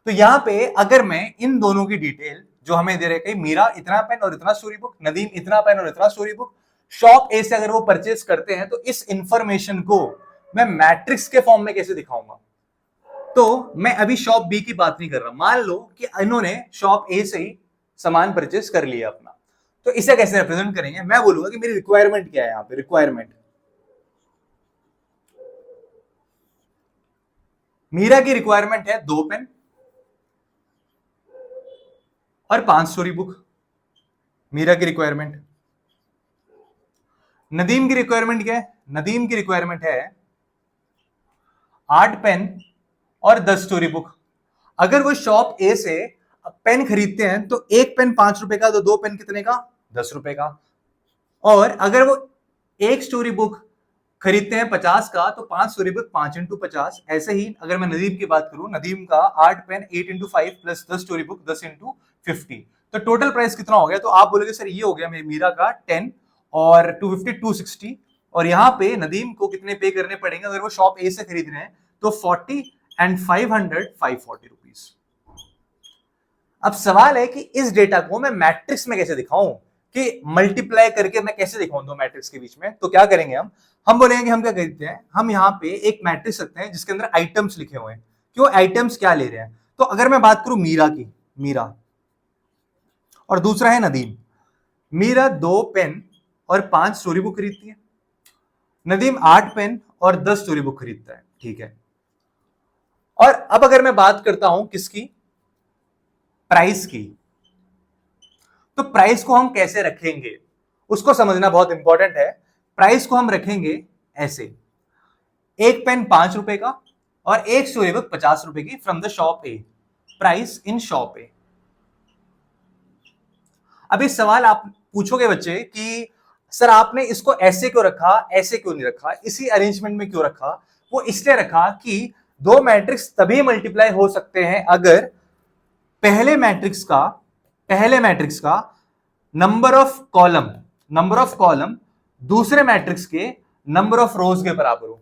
तो यहाँ पे अगर मैं इन दोनों की डिटेल जो हमें दे रहे हैं, मीरा इतना पेन और इतना स्टोरी बुक, नदीम इतना पेन और इतना स्टोरी बुक, शॉप ए से अगर वो परचेस करते हैं, तो इस इंफॉर्मेशन को मैं मैट्रिक्स के फॉर्म में कैसे दिखाऊंगा। तो मैं अभी शॉप बी की बात नहीं कर रहा, मान लो कि इन्होंने शॉप ए से ही सामान परचेस कर लिया अपना, तो इसे कैसे रिप्रेजेंट करेंगे। मैं बोलूंगा कि मेरी रिक्वायरमेंट क्या है। यहाँ पे रिक्वायरमेंट, मीरा की रिक्वायरमेंट है 2 पेन और 5 स्टोरी बुक, मीरा की रिक्वायरमेंट। नदीम की रिक्वायरमेंट क्या है, नदीम की रिक्वायरमेंट है 8 पेन और 10 स्टोरी बुक। अगर वो शॉप ए से पेन खरीदते हैं तो एक पेन 5 रुपए का, तो 2 पेन कितने का, 10 रुपए का। और अगर वो एक स्टोरी बुक खरीदते हैं 50 का, तो 5 स्टोरी बुक 5 × 50। ऐसे ही अगर मैं नदीम की बात करूं, नदीम का 8 पेन 8 × 5 प्लस 10 स्टोरी बुक 10 × 50, तो टोटल प्राइस कितना हो गया। तो आप बोलोगे सर ये हो गया मेरी मीरा का 10 और 250 260, और यहाँ पे नदीम को कितने पे करने पड़ेंगे अगर वो शॉप ए से खरीद रहे हैं, तो 40 एंड 500 540 रुपीज। अब सवाल है कि इस डेटा को मैं मैट्रिक्स में कैसे दिखाऊं, कि मल्टीप्लाई करके मैं कैसे दिखाऊं दो मैट्रिक्स के बीच में। तो क्या करेंगे, हम बोलेंगे कि हम क्या करते हैं, हम यहाँ पे एक मैट्रिक्स रखते हैं जिसके अंदर आइटम्स लिखे हुए हैं कि वो आइटम्स क्या ले रहे हैं। तो अगर मैं बात करूं मीरा की, मीरा और दूसरा है नदीम। मीरा 2 पेन और 5 स्टोरी बुक खरीदती है, नदीम 8 पेन और 10 स्टोरी बुक खरीदता है, ठीक है। और अब अगर मैं बात करता हूं किसकी, प्राइस की, तो प्राइस को हम कैसे रखेंगे उसको समझना बहुत इंपॉर्टेंट है। प्राइस को हम रखेंगे ऐसे, एक पेन 5 रुपए का और एक स्टोरी बुक 50 रुपए की from the shop A, price in shop ए। अब इस सवाल आप पूछोगे बच्चे कि सर आपने इसको ऐसे क्यों रखा, ऐसे क्यों नहीं रखा, इसी अरेंजमेंट में क्यों रखा। वो इसलिए रखा कि दो मैट्रिक्स तभी मल्टीप्लाई हो सकते हैं अगर पहले मैट्रिक्स का नंबर ऑफ कॉलम दूसरे मैट्रिक्स के नंबर ऑफ रोज के बराबर हो।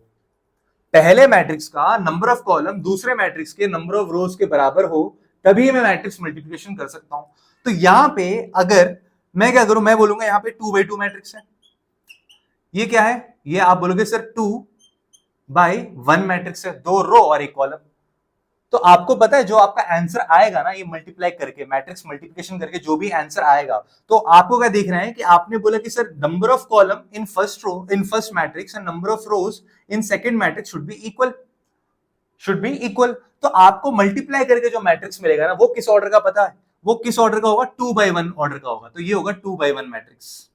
पहले मैट्रिक्स का नंबर ऑफ कॉलम दूसरे मैट्रिक्स के नंबर ऑफ रोज के बराबर हो, तभी मैं मैट्रिक्स मल्टीप्लिकेशन कर सकता हूं। तो यहां पे अगर मैं क्या करूं, मैं बोलूंगा यहां पे 2/2 मैट्रिक्स है। ये क्या है, ये आप बोलोगे सर 2/1 मैट्रिक्स है, 2 रो और 1 कॉलम। तो आपको पता है जो आपका आंसर आएगा ना, ये मल्टीप्लाई करके, मैट्रिक्स मल्टीप्लिकेशन करके जो भी आंसर आएगा, तो आपको क्या देखना है कि आपने बोला कि sir number of column in first row in first matrix and number of rows in second matrix should be equal. तो आपको मल्टीप्लाई करके जो मैट्रिक्स मिलेगा ना, वो किस ऑर्डर का पता है? वो किस ऑर्डर का होगा? 2/1 ऑर्डर का होगा। तो ये होगा 2/1 मैट्रिक्स।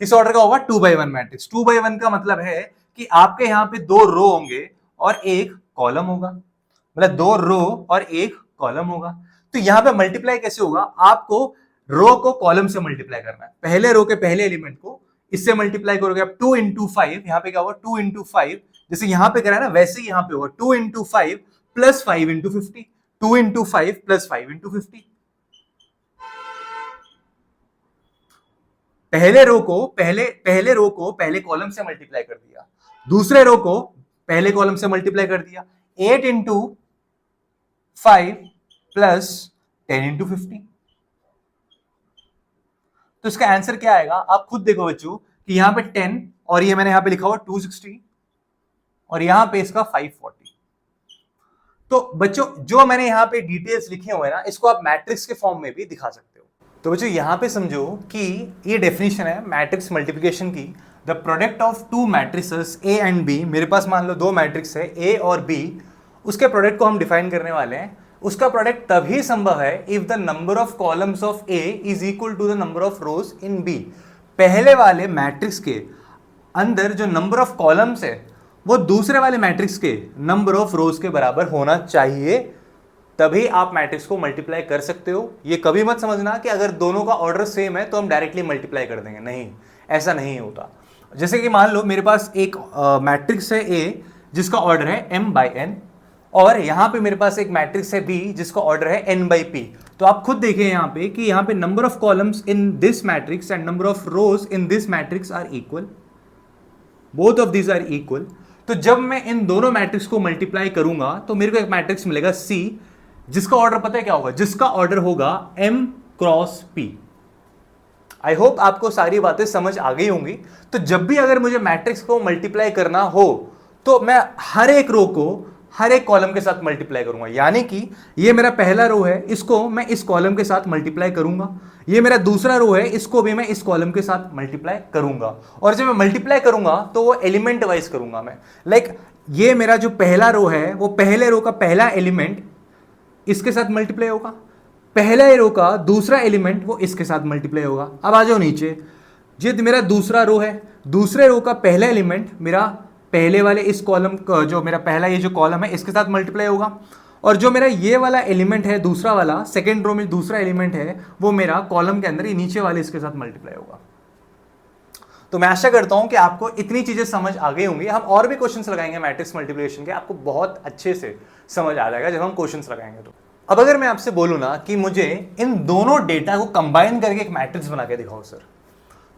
किस ऑर्डर का होगा? 2/1 मैट्रिक्स। 2/1 का मतलब है कि आपके यहां पे 2 रो होंगे और 1 कॉलम होगा, मतलब 2 रो और 1 कॉलम होगा। तो यहां पे मल्टीप्लाई कैसे होगा? आपको रो को कॉलम से मल्टीप्लाई करना है। पहले रो के पहले एलिमेंट को इससे मल्टीप्लाई करोगे आप 2 इंटू 5, यहां पे क्या होगा? 2 इंटू 5, जैसे यहां पे करा है ना वैसे ही यहां पे होगा 2 into 5 plus 5 into 50। 2 into 5 plus 5 into 50। पहले रो को पहले कॉलम से मल्टीप्लाई कर दिया, दूसरे रो को पहले कॉलम से मल्टीप्लाई कर दिया। 8 इंटू 5 प्लस 10 इंटू 50। तो इसका आंसर क्या आएगा? आप खुद देखो बच्चों कि यहां पे 10 और ये मैंने यहां पे लिखा हुआ 260 और यहां पे इसका 540। तो बच्चों जो मैंने यहां पे डिटेल्स लिखे हुए हैं ना, इसको आप मैट्रिक्स के फॉर्म में भी दिखा सकते हो। तो बच्चों यहां पे समझो कि ये डेफिनेशन है मैट्रिक्स मल्टीप्लिकेशन की। The product of two matrices A and B, मेरे पास मान लो 2 मैट्रिक्स है ए और बी, उसके प्रोडक्ट को हम डिफाइन करने वाले हैं। उसका प्रोडक्ट तभी संभव है if the number of columns of A is equal to the number of rows in B. पहले वाले मैट्रिक्स के अंदर जो नंबर ऑफ कॉलम्स है वो दूसरे वाले मैट्रिक्स के नंबर ऑफ रोज के बराबर होना चाहिए, तभी आप मैट्रिक्स को मल्टीप्लाई कर सकते हो। ये कभी मत समझना कि अगर दोनों का ऑर्डर सेम है तो हम डायरेक्टली मल्टीप्लाई कर देंगे, नहीं, ऐसा नहीं होता। जैसे कि मान लो मेरे पास एक मैट्रिक्स है ए जिसका ऑर्डर है m/n और यहां पे मेरे पास एक मैट्रिक्स है बी जिसका ऑर्डर है n/p। तो आप खुद देखिए यहां पे कि यहां पे number of columns in this matrix and number of rows in this matrix are equal, both of these are equal. तो जब मैं इन दोनों मैट्रिक्स को मल्टीप्लाई करूंगा तो मेरे को एक मैट्रिक्स मिलेगा C जिसका ऑर्डर पता है क्या होगा? जिसका ऑर्डर होगा m क्रॉस p। आई होप आपको सारी बातें समझ आ गई होंगी। तो जब भी अगर मुझे मैट्रिक्स को मल्टीप्लाई करना हो तो मैं हर एक रो को हर एक कॉलम के साथ मल्टीप्लाई करूंगा। यानी कि ये मेरा पहला रो है, इसको मैं इस कॉलम के साथ मल्टीप्लाई करूंगा। ये मेरा दूसरा रो है, इसको भी मैं इस कॉलम के साथ मल्टीप्लाई करूंगा। और जब मैं मल्टीप्लाई करूंगा तो वो एलिमेंट वाइज करूंगा मैं। लाइक ये मेरा जो पहला रो है वो पहले रो का पहला एलिमेंट इसके साथ मल्टीप्लाई होगा, पहला रो का दूसरा एलिमेंट वो इसके साथ मल्टीप्लाई होगा। अब आ जाओ नीचे, ये मेरा दूसरा रो है, दूसरे रो का पहला एलिमेंट मेरा पहले वाले इस कॉलम का, जो मेरा पहला ये जो कॉलम है इसके साथ मल्टीप्लाई होगा। और जो मेरा ये वाला एलिमेंट है दूसरा वाला, सेकेंड रो में दूसरा एलिमेंट है, वो मेरा कॉलम के अंदर ये नीचे वाले इसके साथ मल्टीप्लाई होगा। तो मैं आशा करता हूं कि आपको इतनी चीजें समझ आ गई होंगी। हम और भी क्वेश्चंस लगाएंगे मैट्रिक्स मल्टीप्लिकेशन के, आपको बहुत अच्छे से समझ आ जाएगा जब हम क्वेश्चंस लगाएंगे। तो अब अगर मैं आपसे बोलूं ना कि मुझे इन दोनों डेटा को कंबाइन करके एक मैट्रिक्स बना के दिखाओ सर,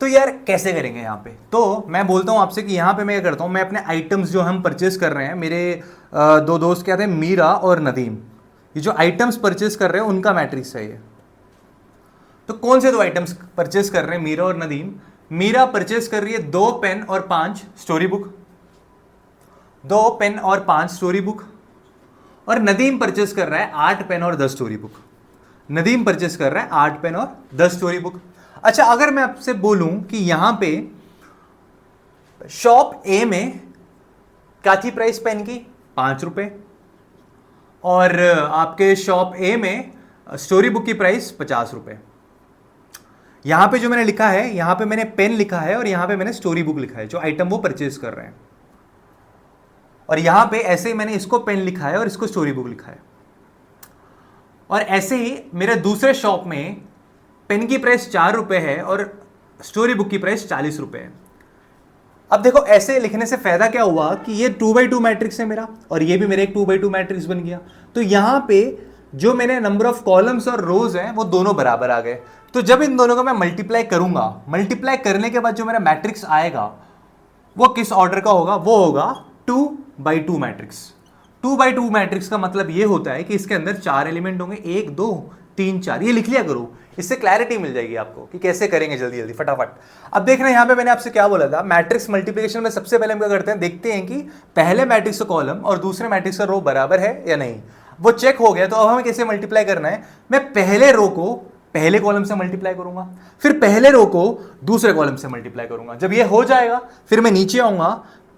तो यार कैसे करेंगे यहाँ पे? तो मैं बोलता हूँ आपसे कि यहाँ पे मैं क्या करता हूँ, मैं अपने आइटम्स जो हम परचेज कर रहे हैं, मेरे 2 दोस्त क्या थे, मीरा और नदीम, ये जो आइटम्स परचेज कर रहे हैं उनका मैट्रिक्स है ये। तो कौन से 2 आइटम्स परचेज कर रहे हैं मीरा और नदीम? मीरा परचेज कर रही है 2 पेन और 5 स्टोरी बुक, 2 पेन और 5 स्टोरी बुक। और नदीम परचेज कर रहा है 8 पेन और 10 स्टोरी बुक। नदीम परचेज कर रहा है 8 पेन और 10 स्टोरी बुक। अच्छा, अगर मैं आपसे बोलूं कि यहां पे शॉप ए में क्या थी प्राइस पेन की? 5 रुपए। और आपके शॉप ए में स्टोरी बुक की प्राइस 50 रुपए। यहां पे जो मैंने लिखा है, यहां पे मैंने पेन लिखा है और यहां पे मैंने स्टोरी बुक लिखा है, जो आइटम वो परचेज कर रहे हैं। और यहां पे ऐसे ही मैंने इसको पेन लिखा है और इसको स्टोरी बुक लिखा है। और ऐसे ही मेरे दूसरे शॉप में पेन की प्राइस 4 रुपए है और स्टोरी बुक की प्राइस 40 रुपए है। अब देखो ऐसे लिखने से फायदा क्या हुआ कि ये 2/2 मैट्रिक्स है मेरा और ये भी मेरा एक 2/2 मैट्रिक्स बन गया। तो यहां पे जो मैंने नंबर ऑफ कॉलम्स और रोज हैं वो दोनों बराबर आ गए। तो जब इन दोनों को मैं मल्टीप्लाई करूंगा, मल्टीप्लाई करने के बाद जो मेरा मैट्रिक्स आएगा वो किस ऑर्डर का होगा? वो होगा 2/2 मैट्रिक्स। 2x2 मैट्रिक्स का मतलब ये होता है कि इसके अंदर 4 एलिमेंट होंगे, 1 2 3 4, ये लिख लिया करो, इससे क्लैरिटी मिल जाएगी आपको कि कैसे करेंगे जल्दी जल्दी फटाफट। अब देखना यहां पे मैंने आपसे क्या बोला था, मैट्रिक्स मल्टीप्लिकेशन में सबसे पहले हम क्या करते हैं, देखते हैं कि पहले मैट्रिक्स का कॉलम और दूसरे मैट्रिक्स का रो बराबर है या नहीं। वो चेक हो गया तो अब हमें कैसे मल्टीप्लाई करना है, मैं पहले रो को पहले कॉलम से मल्टीप्लाई करूंगा, फिर पहले रो को दूसरे कॉलम से मल्टीप्लाई करूंगा। जब ये हो जाएगा फिर मैं नीचे आऊंगा,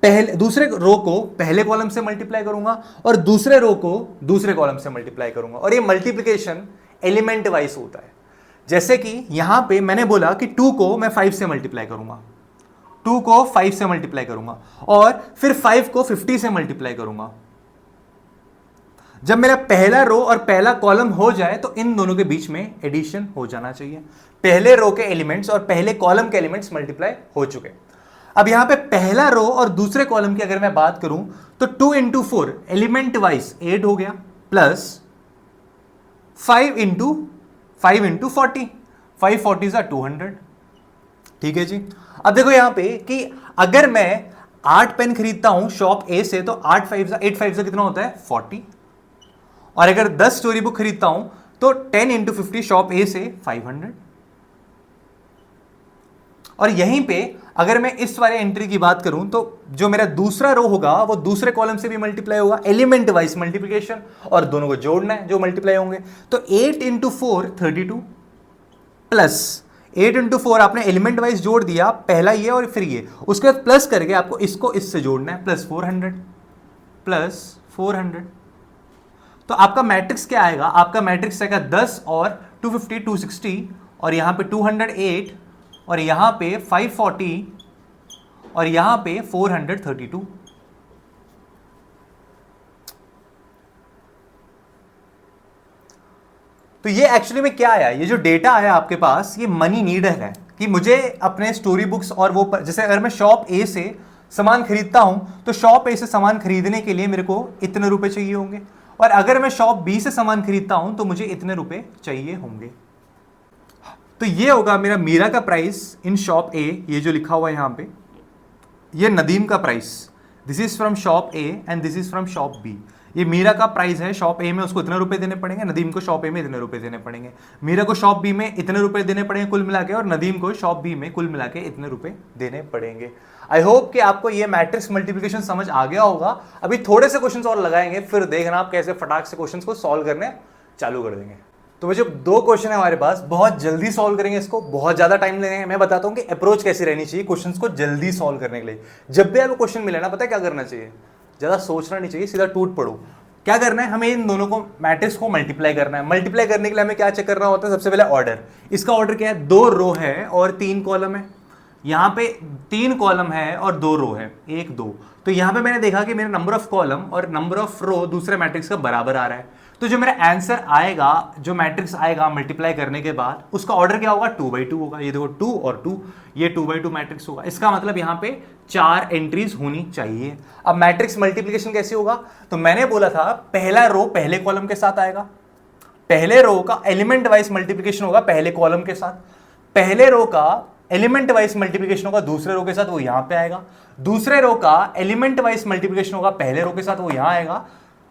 पहले दूसरे रो को पहले कॉलम से मल्टीप्लाई करूंगा और दूसरे रो को दूसरे कॉलम से मल्टीप्लाई करूंगा। और ये मल्टीप्लिकेशन एलिमेंट वाइज होता है। जैसे कि यहां पे मैंने बोला कि 2 को मैं 5 से मल्टीप्लाई करूंगा, 2 को 5 से मल्टीप्लाई करूंगा और फिर 5 को 50 से मल्टीप्लाई करूंगा। जब मेरा पहला रो और पहला कॉलम हो जाए तो इन दोनों के बीच में एडिशन हो जाना चाहिए। पहले रो के एलिमेंट्स और पहले कॉलम के एलिमेंट्स मल्टीप्लाई हो चुके। अब यहां पे पहला रो और दूसरे कॉलम की अगर मैं बात करूं तो 2 इंटू 4 एलिमेंट वाइज 8 हो गया, प्लस 5 इंटू 40, 5 40 200। ठीक है जी। अब देखो यहां पे कि अगर मैं 8 पेन खरीदता हूं शॉप ए से तो 8 5 कितना होता है 40, और अगर 10 स्टोरी बुक खरीदता हूं तो 10 इंटू 50 शॉप ए से 500। और यहीं पे अगर मैं इस वाले एंट्री की बात करूं तो जो मेरा दूसरा रो होगा वो दूसरे कॉलम से भी मल्टीप्लाई होगा, एलिमेंट वाइज मल्टीप्लिकेशन, और दोनों को जोड़ना है जो मल्टीप्लाई होंगे। तो 8 इंटू 4 32, प्लस 8 इंटू 4 आपने एलिमेंट वाइज जोड़ दिया, पहला ये और फिर ये, उसके बाद प्लस करके आपको इसको इससे जोड़ना है, प्लस 400। तो आपका मैट्रिक्स क्या आएगा, आपका मैट्रिक्स आएगा 10 और 250 260, और यहां पे 208, और यहां पे 540, और यहां पे 432। तो ये एक्चुअली में क्या आया, ये जो डेटा आया आपके पास ये मनी नीडर है कि मुझे अपने स्टोरी बुक्स और वो जैसे अगर मैं शॉप ए से सामान खरीदता हूं तो शॉप ए से सामान खरीदने के लिए मेरे को इतने रुपए चाहिए होंगे, और अगर मैं शॉप बी से सामान खरीदता हूं तो मुझे इतने रुपए चाहिए होंगे। तो ये होगा मेरा मीरा का प्राइस इन शॉप ए, ये जो लिखा हुआ है यहां पे, ये नदीम का price, this is from shop A and this is from shop B. ये मीरा का प्राइस है, शॉप ए में उसको इतने रुपए देने पड़ेंगे, नदीम को शॉप ए में इतने रुपए देने पड़ेंगे, मीरा को शॉप बी में इतने रुपए देने पड़ेंगे कुल मिला के, और नदीम को शॉप बी में कुल मिला के इतने रुपए देने पड़ेंगे। आई होप कि आपको ये मैट्रिक्स मल्टीप्लिकेशन समझ आ गया होगा। अभी थोड़े से क्वेश्चंस और लगाएंगे, फिर देखना आप कैसे फटाक से क्वेश्चंस को सॉल्व करने चालू कर देंगे। तो वो जो 2 क्वेश्चन है हमारे पास, बहुत जल्दी सॉल्व करेंगे इसको, बहुत ज्यादा टाइम लेंगे। मैं बताता हूं कि अप्रोच कैसी रहनी चाहिए क्वेश्चंस को जल्दी सॉल्व करने के लिए। जब भी आपको क्वेश्चन मिले ना, पता है क्या करना चाहिए, ज्यादा सोचना नहीं चाहिए, सीधा टूट पड़ो। क्या करना है, हमें इन दोनों को मैट्रिक्स को मल्टीप्लाई करना है। मल्टीप्लाई करने के लिए हमें क्या चेक करना होता है, सबसे पहले ऑर्डर। इसका ऑर्डर क्या है, 2 रो है और 3 कॉलम है। यहां पे 3 कॉलम है और 2 रो है, 1 2। तो यहां पे मैंने देखा कि मेरा नंबर ऑफ कॉलम और नंबर ऑफ रो दूसरे मैट्रिक्स का बराबर आ रहा है। तो जो मेरा आंसर आएगा, जो मैट्रिक्स आएगा मल्टीप्लाई करने के बाद, उसका ऑर्डर क्या होगा, 2/2 होगा। ये देखो 2 और 2, ये 2/2 मैट्रिक्स होगा। इसका मतलब यहां पे 4 एंट्रीज होनी चाहिए। अब मैट्रिक्स मल्टीप्लिकेशन कैसे होगा, तो मैंने बोला था पहला रो पहले कॉलम के साथ आएगा, पहले रो का एलिमेंट वाइज मल्टीप्लिकेशन होगा पहले कॉलम के साथ, पहले रो का एलिमेंट वाइज मल्टीप्लिकेशन होगा दूसरे रो के साथ, वो यहां पे आएगा। दूसरे रो का एलिमेंट वाइज मल्टीप्लिकेशन होगा पहले रो के साथ, वो यहां आएगा।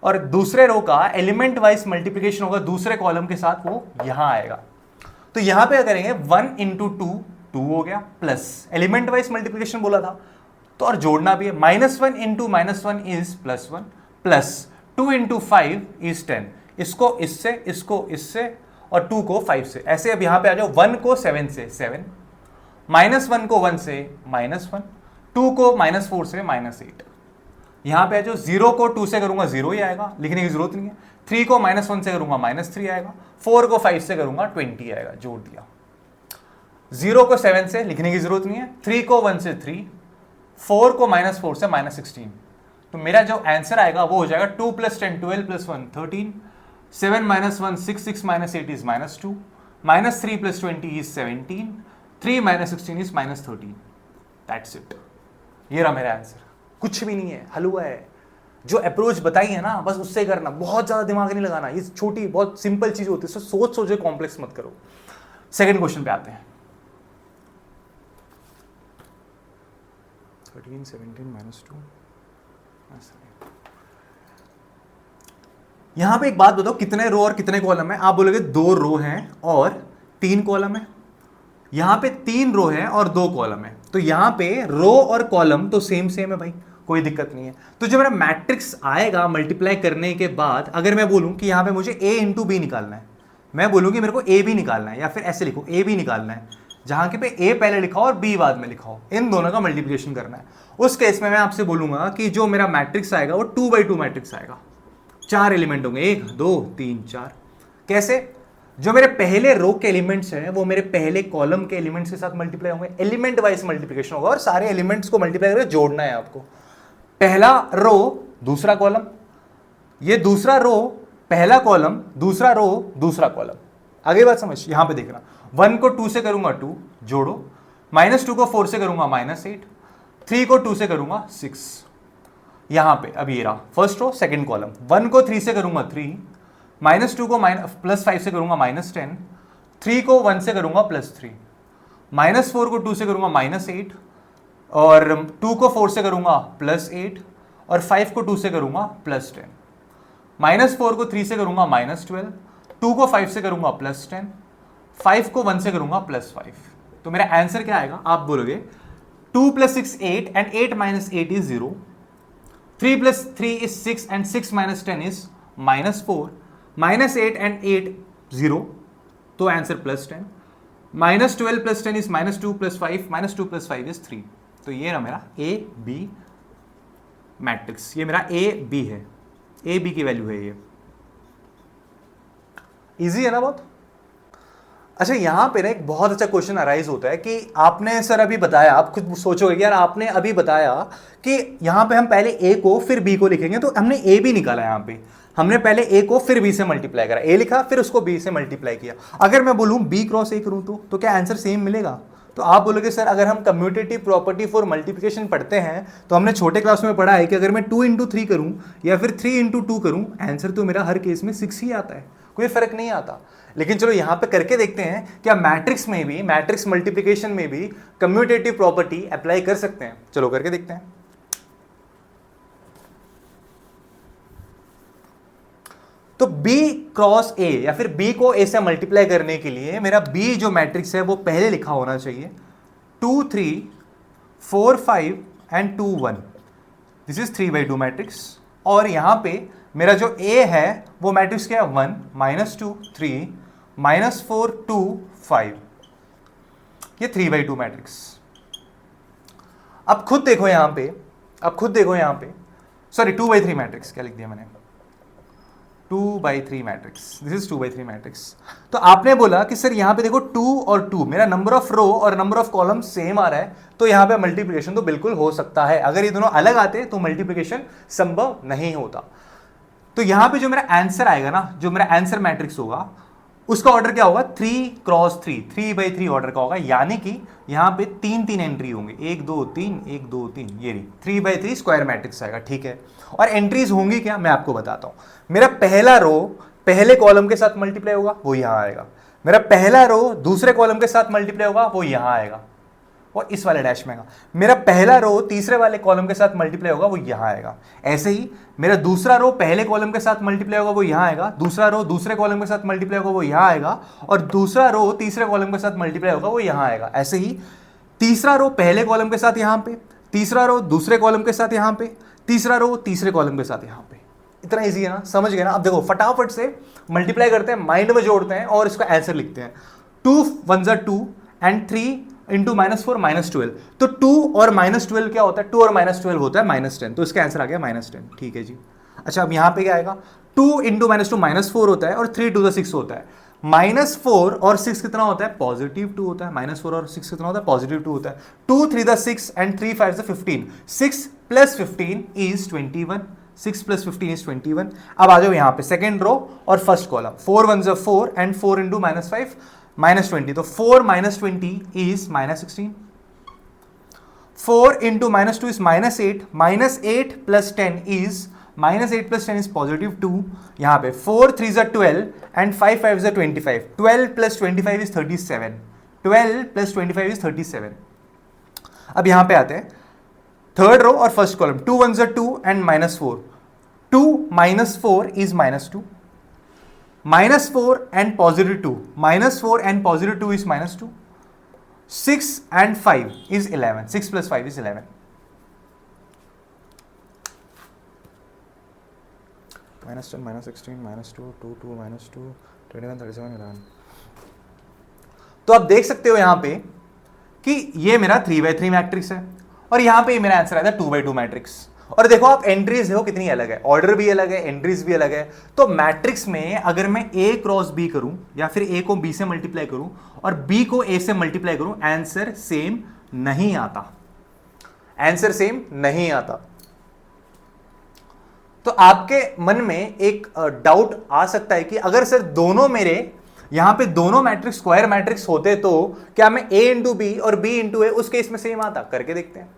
और दूसरे रो का एलिमेंट वाइज मल्टीप्लिकेशन होगा दूसरे कॉलम के साथ, वो यहां आएगा। तो यहां पे करेंगे 1 इंटू 2 2 हो गया, प्लस एलिमेंट वाइज मल्टीप्लिकेशन बोला था तो और जोड़ना भी है, -1 into -1 is +1, plus 2 into 5 is 10। इसको इससे और 2 को 5 से, ऐसे अब यहां पे आ जाओ। 1 को 7 से 7, -1 को 1 से -1, 2 को -4 से -8। यहां पे जो 0 को 2 से करूंगा 0 ही आएगा, लिखने की जरूरत नहीं है। 3 को -1 से करूंगा -3 आएगा, 4 को 5 से करूंगा 20 आएगा, जोड़ दिया। 0 को 7 से लिखने की जरूरत नहीं है, 3 को 1 से 3, 4 को -4 से -16। तो मेरा जो आंसर आएगा वो हो जाएगा 2 + 10 12 + 1 13, 7 - 1 6 6 - 8 is -2, -3 + 20 is 17, 3 - 16 is -13। That's it, ये रहा मेरा आंसर। कुछ भी नहीं है, हलवा है। जो अप्रोच बताई है ना बस उससे करना, बहुत ज्यादा दिमाग नहीं लगाना। ये छोटी बहुत सिंपल चीज होती है, सोच सोचे कॉम्प्लेक्स मत करो। सेकंड क्वेश्चन पे आते हैं। 13 17 -2, यहां पे एक बात बताओ, कितने रो और कितने कॉलम है? आप बोलोगे 2 रो हैं और 3 कॉलम है। यहां पे 3 रो है और 2 कॉलम है, तो यहां पे रो और कॉलम तो सेम सेम है भाई, कोई दिक्कत नहीं है। तो जो मेरा मैट्रिक्स आएगा मल्टीप्लाई करने के बाद, अगर मैं बोलूं कि यहां पे मुझे a इंटू बी निकालना है, मैं बोलूं कि मेरे को a भी निकालना है, या फिर ऐसे लिखो a भी निकालना है, जहां के पे a पहले लिखा हो और b बाद में लिखा हो, इन दोनों का मल्टीप्लिकेशन करना है। उस केस में मैं आपसे बोलूंगा कि जो मेरा मैट्रिक्स आएगा वो 2x2 मैट्रिक्स आएगा। 4 एलिमेंट होंगे, 1 2 3 4। कैसे? जो मेरे पहले रो के एलिमेंट्स हैं वो मेरे पहले कॉलम के एलिमेंट्स के साथ मल्टीप्लाई होंगे, एलिमेंट वाइज मल्टीप्लिकेशन होगा, और सारे एलिमेंट्स को मल्टीप्लाई करके जोड़ना है आपको। पहला रो दूसरा कॉलम, ये दूसरा रो पहला कॉलम, दूसरा रो दूसरा कॉलम। आगे बात समझ? यहां पे देखना, 1 को 2 से करूंगा 2 जोड़ो, -2 को 4 से करूंगा -8, 3 को 2 से करूंगा 6। यहां पे अब ये रहा फर्स्ट रो सेकंड कॉलम, 1 को 3 से करूंगा 3, -2 को +5 से करूंगा -10, 3 को 1 से करूंगा +3, -4 को 2 से करूंगा -8, और 2 को 4 से करूंगा +8, और 5 को 2 से करूंगा +10, -4 को 3 से करूंगा -12, 2 को 5 से करूंगा +10, 5 को 1 से करूंगा +5। तो मेरा आंसर क्या आएगा? आप बोलोगे 2 + 6 8 and 8 - 8 is 0, 3 + 3 is 6 and 6 - 10 is -4, -8 and 8 0, तो आंसर +10, -12 + 10 is -2 + 5, -2 + 5 is 3। तो ये ना मेरा ए बी मैट्रिक्स, ये मेरा ए बी है, ए बी की वैल्यू है ये। इजी है ना बहुत? अच्छा, यहां पे ना एक बहुत अच्छा क्वेश्चन अराइज होता है कि आपने सर अभी बताया, आप खुद सोचोगे कि यार आपने अभी बताया कि यहां पे हम पहले ए को फिर बी को लिखेंगे, तो हमने ए भी निकाला, यहां पे हमने पहले ए को फिर बी से मल्टीप्लाई करा, ए लिखा फिर उसको बी से मल्टीप्लाई किया। अगर मैं बोलूं बी क्रॉस ए करूं तो क्या आंसर सेम मिलेगा? तो आप बोलोगे सर अगर हम कम्यूटेटिव प्रॉपर्टी फॉर मल्टीप्लिकेशन पढ़ते हैं तो हमने छोटे क्लास में पढ़ा है कि अगर मैं 2 × 3 करूं या फिर 3 × 2 करूं, आंसर तो मेरा हर केस में 6 ही आता है, कोई फर्क नहीं आता। लेकिन चलो यहां पे करके देखते हैं क्या मैट्रिक्स में भी, मैट्रिक्स मल्टीप्लिकेशन में भी कम्यूटेटिव प्रॉपर्टी अप्लाई कर सकते हैं। चलो करके देखते हैं। तो B क्रॉस A या फिर B को A से मल्टीप्लाई करने के लिए मेरा B जो मैट्रिक्स है वो पहले लिखा होना चाहिए 2 3 4 5 and 2 1। This is 3/2 matrix. और यहां पे मेरा जो A है वो मैट्रिक्स क्या है? 1 -2 3 -4 2 5, ये 3/2 मैट्रिक्स। अब खुद देखो यहां पे, सॉरी 2/3 मैट्रिक्स, क्या लिख दिया मैंने? 2/3 मैट्रिक्स, दिस इज 2/3 मैट्रिक्स। तो आपने बोला कि सर यहां पे देखो 2 और 2, मेरा नंबर ऑफ रो और नंबर ऑफ कॉलम सेम आ रहा है, तो यहां पे मल्टीप्लिकेशन तो बिल्कुल हो सकता है। अगर ये दोनों अलग आते तो मल्टीप्लिकेशन संभव नहीं होता। तो यहां पे जो मेरा आंसर आएगा ना, जो मेरा आंसर मैट्रिक्स होगा उसका ऑर्डर क्या होगा? 3 क्रॉस 3, 3/3 ऑर्डर का होगा, यानी कि यहां पे 3 एंट्री होंगे, 1 2 3 1 2 3, ये रही 3/3 स्क्वायर मैट्रिक्स आएगा। ठीक है, और एंट्रीज होंगी क्या मैं आपको बताता हूं। मेरा पहला रो पहले कॉलम के साथ मल्टीप्लाई होगा, वो यहां आएगा। मेरा पहला रो दूसरे कॉलम के साथ मल्टीप्लाई होगा, वो यहां आएगा और इस वाले डैश में आएगा। मेरा पहला रो तीसरे वाले कॉलम के साथ मल्टीप्लाई होगा, वो यहां आएगा। ऐसे ही मेरा दूसरा रो पहले कॉलम के साथ मल्टीप्लाई होगा, वो यहां आएगा। दूसरा रो दूसरे कॉलम के साथ मल्टीप्लाई होगा, वो यहां आएगा। और दूसरा रो तीसरे कॉलम के साथ मल्टीप्लाई होगा, वो यहां आएगा। ऐसे ही तीसरा रो पहले कॉलम के साथ यहां पे, तीसरा रो दूसरे कॉलम के साथ यहां पे, तीसरा रो तीसरे कॉलम के साथ यहां पे। इतना इजी है ना, समझ गए ना? अब देखो फटाफट से मल्टीप्लाई करते हैं, माइंड में जोड़ते हैं और इसका आंसर लिखते हैं। 2 1 = 2 एंड 3 × -4 -12। तो 2 और -12 क्या होता है? 2 और -12 होता है -10, तो इसका आंसर आ गया -10। ठीक है जी। अच्छा, अब यहां पे क्या आएगा? 2 × -2 -4 होता है और 3 × 6 होता है। -4 और 6 कितना होता है? +2 होता है। -4 और 6 कितना होता है? +2 होता है। 2 3 6 एंड 3 5 15, 6 + 15 is 21, 6 + 15 is 21। अब आ जाओ यहां पे सेकेंड रो और फर्स्ट कॉलम, 4 1 = 4 एंड 4 × -5 -20, तो 4 - 20 is -16, 4 × -2 is -8, -8 + 10 is -8 + 10 is +2। यहां पे 4 3 = 12 एंड 5 5 = 25, 12 + 25 is 37, 12 + 25 is 37। अब यहां पे आते हैं थर्ड रो और first column, 2 1 = 2 and -4, 2 minus 4 is minus 2. Minus 4 and positive 2. Minus 4 and positive 2 is minus 2. 6 and 5 is 11. 6 plus 5 is 11. Minus 10, minus 16, minus 2, 2, 2, minus 2, 21, 37, 11. तो आप देख सकते हो यहां पे कि ये मेरा 3/3 मैट्रिक्स है और यहां पे मेरा आंसर आया था 2/2 मैट्रिक्स। और देखो आप एंट्रीज देखो कितनी अलग है, ऑर्डर भी अलग है, एंट्रीज भी अलग है। तो मैट्रिक्स में अगर मैं ए क्रॉस बी करूं या फिर ए को बी से मल्टीप्लाई करूं और बी को ए से मल्टीप्लाई करूं, आंसर सेम नहीं आता, आंसर सेम नहीं आता। तो आपके मन में एक डाउट आ सकता है कि अगर सर दोनों मेरे यहां पे दोनों मैट्रिक्स स्क्वायर मैट्रिक्स होते तो क्या मैं a इंटू बी और b इंटू ए उस केस में सेम आता? करके देखते हैं।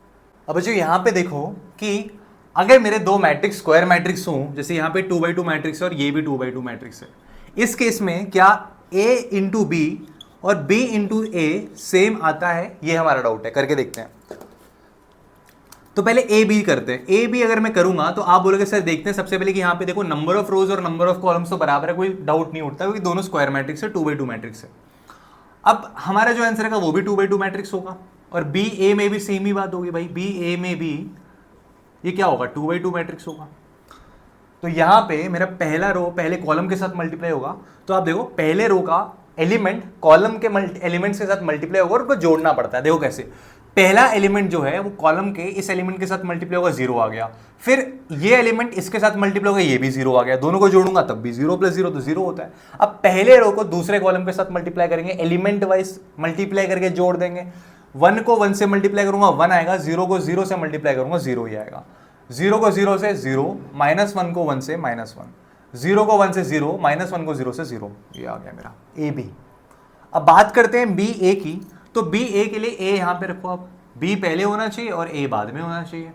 अब जो यहां पे देखो कि अगर मेरे दो मैट्रिक्स स्क्वायर मैट्रिक्स हों, जैसे यहां पे 2/2 मैट्रिक्स है और ये भी 2/2 मैट्रिक्स है, इस केस में क्या a इंटू बी और b इंटू ए सेम आता है? ये हमारा डाउट है, करके देखते हैं। तो पहले ए बी करते हैं। ए बी अगर मैं करूंगा तो आप बोलोगे सर देखते हैं सबसे पहले कि यहां पे देखो नंबर ऑफ रोज और नंबर ऑफ कॉलम्स तो बराबर है, कोई डाउट नहीं उठता क्योंकि दोनों स्क्वायर मैट्रिक्स है, 2/2 मैट्रिक्स है। अब हमारा जो आंसर है वो भी 2/2 मैट्रिक्स होगा और बी ए में भी सेम ही बात होगी भाई, बी ए में भी ये क्या होगा? 2/2 मैट्रिक्स होगा। तो यहां पे मेरा पहला रो पहले कॉलम के साथ मल्टीप्लाई होगा। तो आप देखो पहले रो का एलिमेंट कॉलम के एलिमेंट्स के साथ मल्टीप्लाई होगा और उनको जोड़ना पड़ता है। देखो कैसे, पहला एलिमेंट जो है वो कॉलम के इस एलिमेंट के साथ मल्टीप्लाई होगा, 0 आ गया। फिर ये एलिमेंट इसके साथ मल्टीप्लाई होगा, ये भी 0 आ गया। दोनों को जोड़ूंगा तब भी 0 + 0 तो 0 होता है। अब पहले रो को दूसरे कॉलम के साथ मल्टीप्लाई करेंगे, एलिमेंट वाइज मल्टीप्लाई करके जोड़ देंगे। 1 को 1 से मल्टीप्लाई करूंगा 1 आएगा, 0 को 0 से मल्टीप्लाई करूंगा 0 ही आएगा। 0 को 0 से 0, -1 को 1 से -1, 0 को 1 से 0, -1 को 0 से 0, ये आ गया मेरा ए बी। अब बात करते हैं बी ए की। तो बी ए के लिए ए यहां पे रखो, अब बी पहले होना चाहिए और ए बाद में होना चाहिए।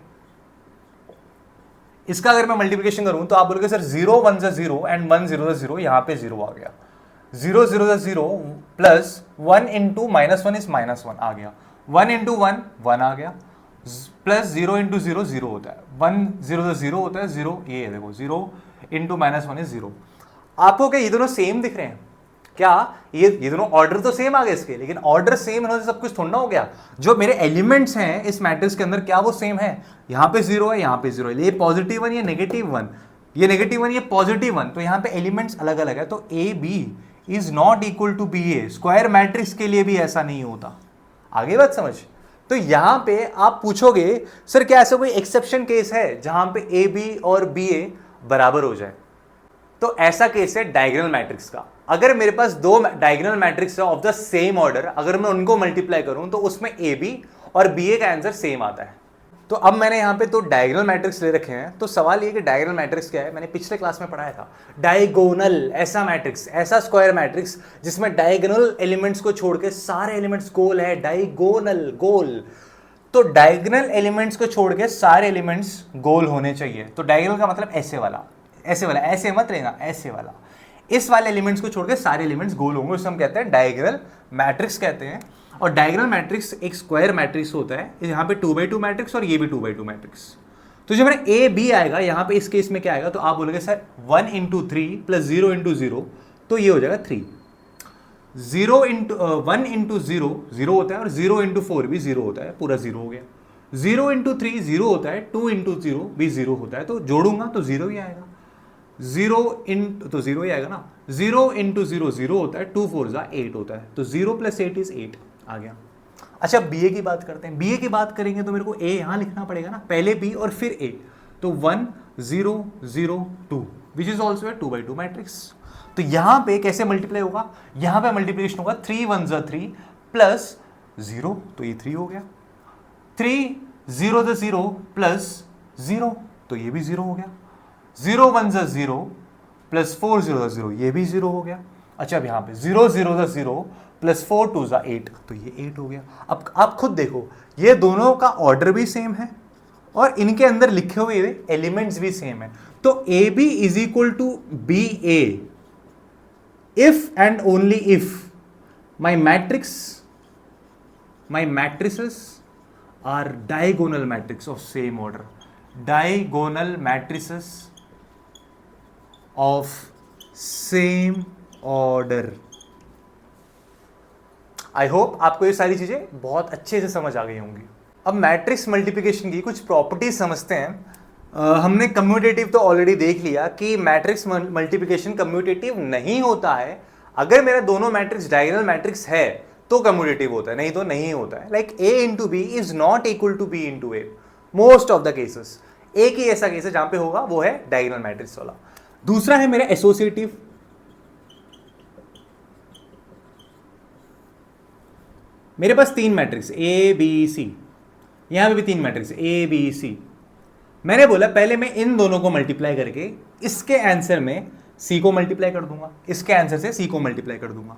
इसका अगर मैं मल्टीप्लिकेशन करूं तो आप बोलोगे सर 0 1 से 0 एंड 1 0 से 0, यहां पे 0 आ गया। 0 0 से 0 प्लस 1 इंटू -1 इज -1 आ गया। 1 इंटू 1 1 आ गया, प्लस 0 इंटू 0 0 होता है। 1 0 से 0 होता है 0, ये देखो 0 इंटू -1 इज 0। आपको क्या ये दोनों सेम दिख रहे हैं? क्या ये दोनों ऑर्डर तो सेम आ गए इसके, लेकिन ऑर्डर सेम होने से सब कुछ थोड़ा हो गया। जो मेरे एलिमेंट्स हैं इस मैट्रिक्स के अंदर क्या वो सेम है? यहां पे 0 है, यहां पे 0 है, ये +1 ये -1, ये -1 ये +1, तो यहां पे एलिमेंट्स अलग अलग है। तो A B is not equal to B A. Square matrix के लिए भी ऐसा नहीं होता। आगे बात समझ। तो यहां पे आप पूछोगे सर क्या ऐसा कोई एक्सेप्शन केस है जहां पे ए बी और बी ए बराबर हो जाए? तो ऐसा केस है डायगोनल मैट्रिक्स का। अगर मेरे पास दो डायगोनल मैट्रिक्स है ऑफ द सेम ऑर्डर, अगर मैं उनको मल्टीप्लाई करूं तो उसमें ए बी और बी ए का आंसर सेम आता है। तो अब मैंने यहां पे तो डायगोनल मैट्रिक्स ले रखे हैं। तो सवाल ये कि डायगोनल मैट्रिक्स क्या है? मैंने पिछले क्लास में पढ़ाया था डायगोनल, ऐसा मैट्रिक्स, ऐसा स्क्वायर मैट्रिक्स जिसमें डायगोनल एलिमेंट्स को छोड़ के सारे एलिमेंट्स गोल है, डायगोनल गोल। तो डायगोनल एलिमेंट्स को छोड़ के सारे एलिमेंट्स गोल होने चाहिए। तो डायगोनल का मतलब ऐसे वाला, ऐसे वाला, ऐसे मत लेना, ऐसे वाला। इस वाले एलिमेंट्स को छोड़ के सारे एलिमेंट्स गोल होंगे, उसे हम कहते हैं डायगोनल मैट्रिक्स कहते हैं। और डायगोनल मैट्रिक्स एक स्क्वायर मैट्रिक्स होता है। यहाँ पे 2/2 मैट्रिक्स और ये भी 2/2 मैट्रिक्स। तो जो मेरा ए बी आएगा यहाँ पे इस केस में क्या आएगा? तो आप बोलोगे सर 1 इंटू 3 प्लस 0 इंटू 0, तो ये हो जाएगा 3। 1 इंटू 0 0 होता है और 0 इंटू 4 भी 0 होता है, पूरा 0 हो गया। 0 इंटू 3 0 होता है, 2 इंटू 0 भी 0 होता है, तो जोड़ूंगा तो 0 ही आएगा। 0 इंटू तो 0 ही आएगा ना। 0 इंटू 0 0 होता है, 2 4 जा 8 होता है, तो 0 + 8 इज 8 आ गया। अच्छा बी ए की बात करते हैं। बी ए की बात करेंगे तो मेरे को ए यहां लिखना पड़ेगा ना, पहले बी और फिर ए। तो 1 0 0 2 which is also a 2/2 matrix. तो यहां पे कैसे मल्टीप्लाई होगा? यहां पे मल्टीप्लिकेशन होगा 3 1 जा 3 प्लस 0, तो ये 3 हो गया। 3 0 जा 0 प्लस 0, तो ये भी 0 हो गया। 0 1 जा 0 प्लस 4 0 जा 0, ये भी 0 हो गया। अच्छा अब यहाँ पे 0 0 जा 0 प्लस 4 2 जा 8, तो ये 8 हो गया। अब आप खुद देखो ये दोनों का ऑर्डर भी सेम है और इनके अंदर लिखे हुए एलिमेंट्स भी सेम है। तो A B is equal to B A if and only if my matrices are diagonal matrix of same order. Diagonal matrices of same order. I hope आपको ये सारी चीजें बहुत अच्छे से समझ आ गई होंगी। अब मैट्रिक्स मल्टीप्लिकेशन की कुछ प्रॉपर्टीज समझते हैं। हमने कम्यूटेटिव तो ऑलरेडी देख लिया कि मैट्रिक्स मल्टीप्लिकेशन कम्यूटेटिव नहीं होता है। अगर मेरा दोनों मैट्रिक्स डायगोनल मैट्रिक्स है तो कम्यूटेटिव होता है, नहीं तो नहीं होता है। Like A into B is not equal to B into A most of the cases. एक ही ऐसा केस है जहां पे होगा, वो है डायगोनल मैट्रिक्स वाला। दूसरा है मेरा एसोसिएटिव। मेरे पास तीन मैट्रिक्स ए बी सी, यहां पे भी तीन मैट्रिक्स ए बी सी। मैंने बोला पहले मैं इन दोनों को मल्टीप्लाई करके इसके आंसर में सी को मल्टीप्लाई कर दूंगा, इसके आंसर से सी को मल्टीप्लाई कर दूंगा।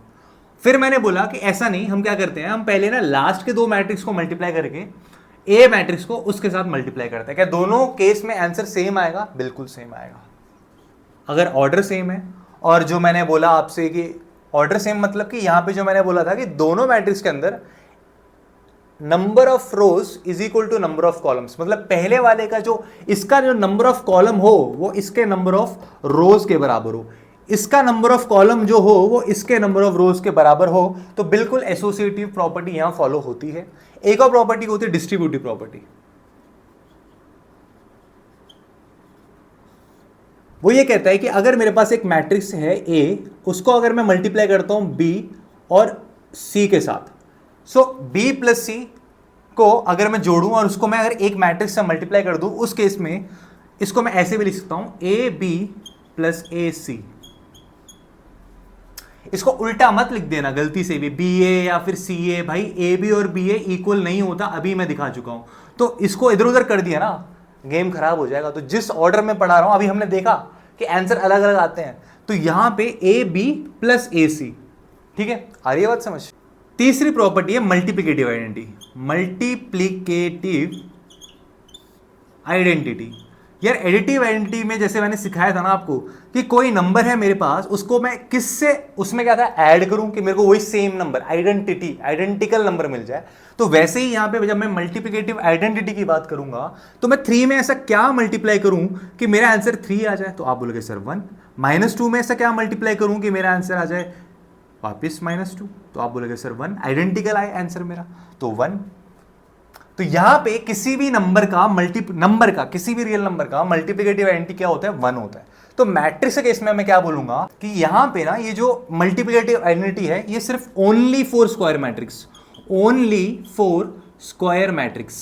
फिर मैंने बोला कि ऐसा नहीं, हम क्या करते हैं, हम पहले ना लास्ट के दो मैट्रिक्स को मल्टीप्लाई करके ए मैट्रिक्स को उसके साथ मल्टीप्लाई करते हैं। क्या दोनों केस में आंसर सेम आएगा? बिल्कुल सेम आएगा अगर ऑर्डर सेम है। और जो मैंने बोला आपसे कि ऑर्डर सेम मतलब कि यहां पे जो मैंने बोला था कि दोनों मैट्रिक्स के अंदर number of rows is equal to number of columns, मतलब पहले वाले का जो इसका जो नंबर ऑफ कॉलम हो वो इसके नंबर ऑफ रोज के बराबर हो, इसका नंबर ऑफ कॉलम जो हो वो इसके नंबर ऑफ रोज के बराबर हो, तो बिल्कुल एसोसिएटिव प्रॉपर्टी यहां फॉलो होती है। एक और प्रॉपर्टी होती है डिस्ट्रीब्यूटिव प्रॉपर्टी। वो ये कहता है कि अगर मेरे पास एक मैट्रिक्स है ए, उसको अगर मैं मल्टीप्लाई करता हूं बी और सी के साथ, सो बी प्लस सी को अगर मैं जोड़ूं और उसको मैं अगर एक मैट्रिक्स से मल्टीप्लाई कर दूं, उस केस में इसको मैं ऐसे भी लिख सकता हूं ए बी प्लस ए सी। इसको उल्टा मत लिख देना गलती से भी, बी ए या फिर सी ए। भाई ए बी और बी ए इक्वल नहीं होता, अभी मैं दिखा चुका हूं। तो इसको इधर उधर कर दिया ना, गेम खराब हो जाएगा। तो जिस ऑर्डर में पढ़ा रहा हूं, अभी हमने देखा कि आंसर अलग अलग आते हैं, तो यहां पे ए बी प्लस ए सी। ठीक है, आ रही है बात समझ? तीसरी प्रॉपर्टी है मल्टीप्लिकेटिव आइडेंटिटी। मल्टीप्लिकेटिव आइडेंटिटी, यार एडिटिव आइडेंटिटी में जैसे मैंने सिखाया था ना आपको कि कोई नंबर है मेरे पास, उसको मैं किससे उसमें क्या था ऐड करूं कि मेरे को वही same number identity identical number मिल जाए। तो वैसे ही यहां पे जब मैं मल्टीप्लिकेटिव आइडेंटिटी की बात करूंगा तो मैं 3 में ऐसा क्या मल्टीप्लाई करूं कि मेरा आंसर 3 आ जाए, तो आप बोलोगे सर 1। -2 में ऐसा क्या मल्टीप्लाई करूं कि मेरा आंसर आ जाए वापिस -2, तो आप बोलोगे सर 1। आइडेंटिकल आए आंसर मेरा, तो 1। तो यहां पे किसी भी नंबर का किसी भी रियल नंबर का मल्टीप्लिकेटिव आइडेंटिटी क्या होता है? 1 होता है। तो मैट्रिक्स के केस में मैं क्या बोलूंगा कि यहां पे ना ये जो मल्टीप्लिकेटिव आइडेंटिटी है ये सिर्फ only for square matrix, only for square matrix.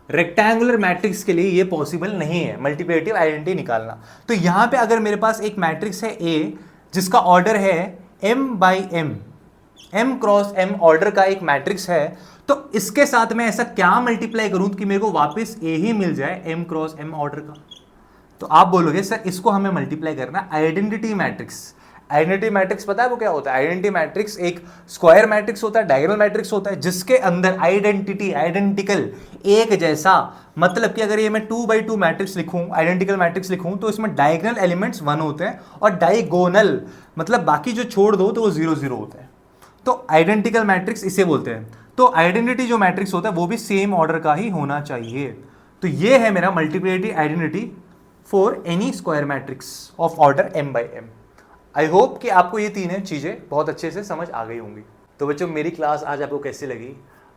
Rectangular matrix के लिए ये पॉसिबल नहीं है मल्टीप्लिकेटिव आइडेंटिटी निकालना। तो यहां पे अगर मेरे पास एक मैट्रिक्स है ए जिसका ऑर्डर है m by m, m cross m order का एक मैट्रिक्स है, तो इसके साथ मैं ऐसा क्या मल्टीप्लाई करूं कि मेरे को वापस a ही मिल जाए m क्रॉस m ऑर्डर का। तो आप बोलोगे सर इसको हमें मल्टीप्लाई करना आइडेंटिटी मैट्रिक्स। आइडेंटिटी मैट्रिक्स पता है वो क्या होता है? आइडेंटिटी मैट्रिक्स एक स्क्वायर मैट्रिक्स होता है, डायगोनल मैट्रिक्स होता है, जिसके अंदर आइडेंटिटी आइडेंटिकल एक जैसा, मतलब कि अगर ये मैं 2x2 मैट्रिक्स लिखूं, आइडेंटिकल मैट्रिक्स लिखूं, तो इसमें डायगोनल एलिमेंट्स 1 होते हैं और डायगोनल मतलब बाकी जो छोड़ दो तो वो 0 0 होते हैं। तो आइडेंटिकल मैट्रिक्स इसे बोलते हैं। तो आइडेंटिटी जो मैट्रिक्स होता है वो भी सेम ऑर्डर का ही होना चाहिए। तो ये है मेरा multiplicative identity for N E square matrix of order m by m। I hope कि आपको ये तीन चीज़ें बहुत अच्छे से समझ आ गई होंगी। तो बच्चों मेरी क्लास आज आपको कैसी लगी?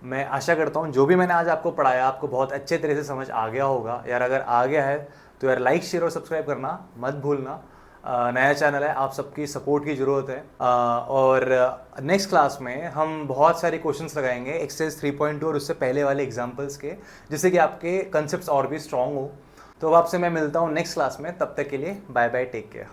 मैं आशा करता हूँ जो भी मैंने आज आपको पढ़ाया आपको बहुत अच्छे तरह से समझ आ गया होगा। यार अगर आ गया है तो यार लाइक शेयर और सब्सक्राइब करना मत भूलना। नया चैनल है, आप सबकी सपोर्ट की ज़रूरत है। और नेक्स्ट क्लास में हम बहुत सारे क्वेश्चंस लगाएंगे एक्सरसाइज 3.2 और उससे पहले वाले एग्जाम्पल्स के, जिससे कि आपके कंसेप्ट और भी स्ट्रॉन्ग हो। तो अब आपसे मैं मिलता हूँ नेक्स्ट क्लास में, तब तक के लिए बाय बाय, टेक केयर।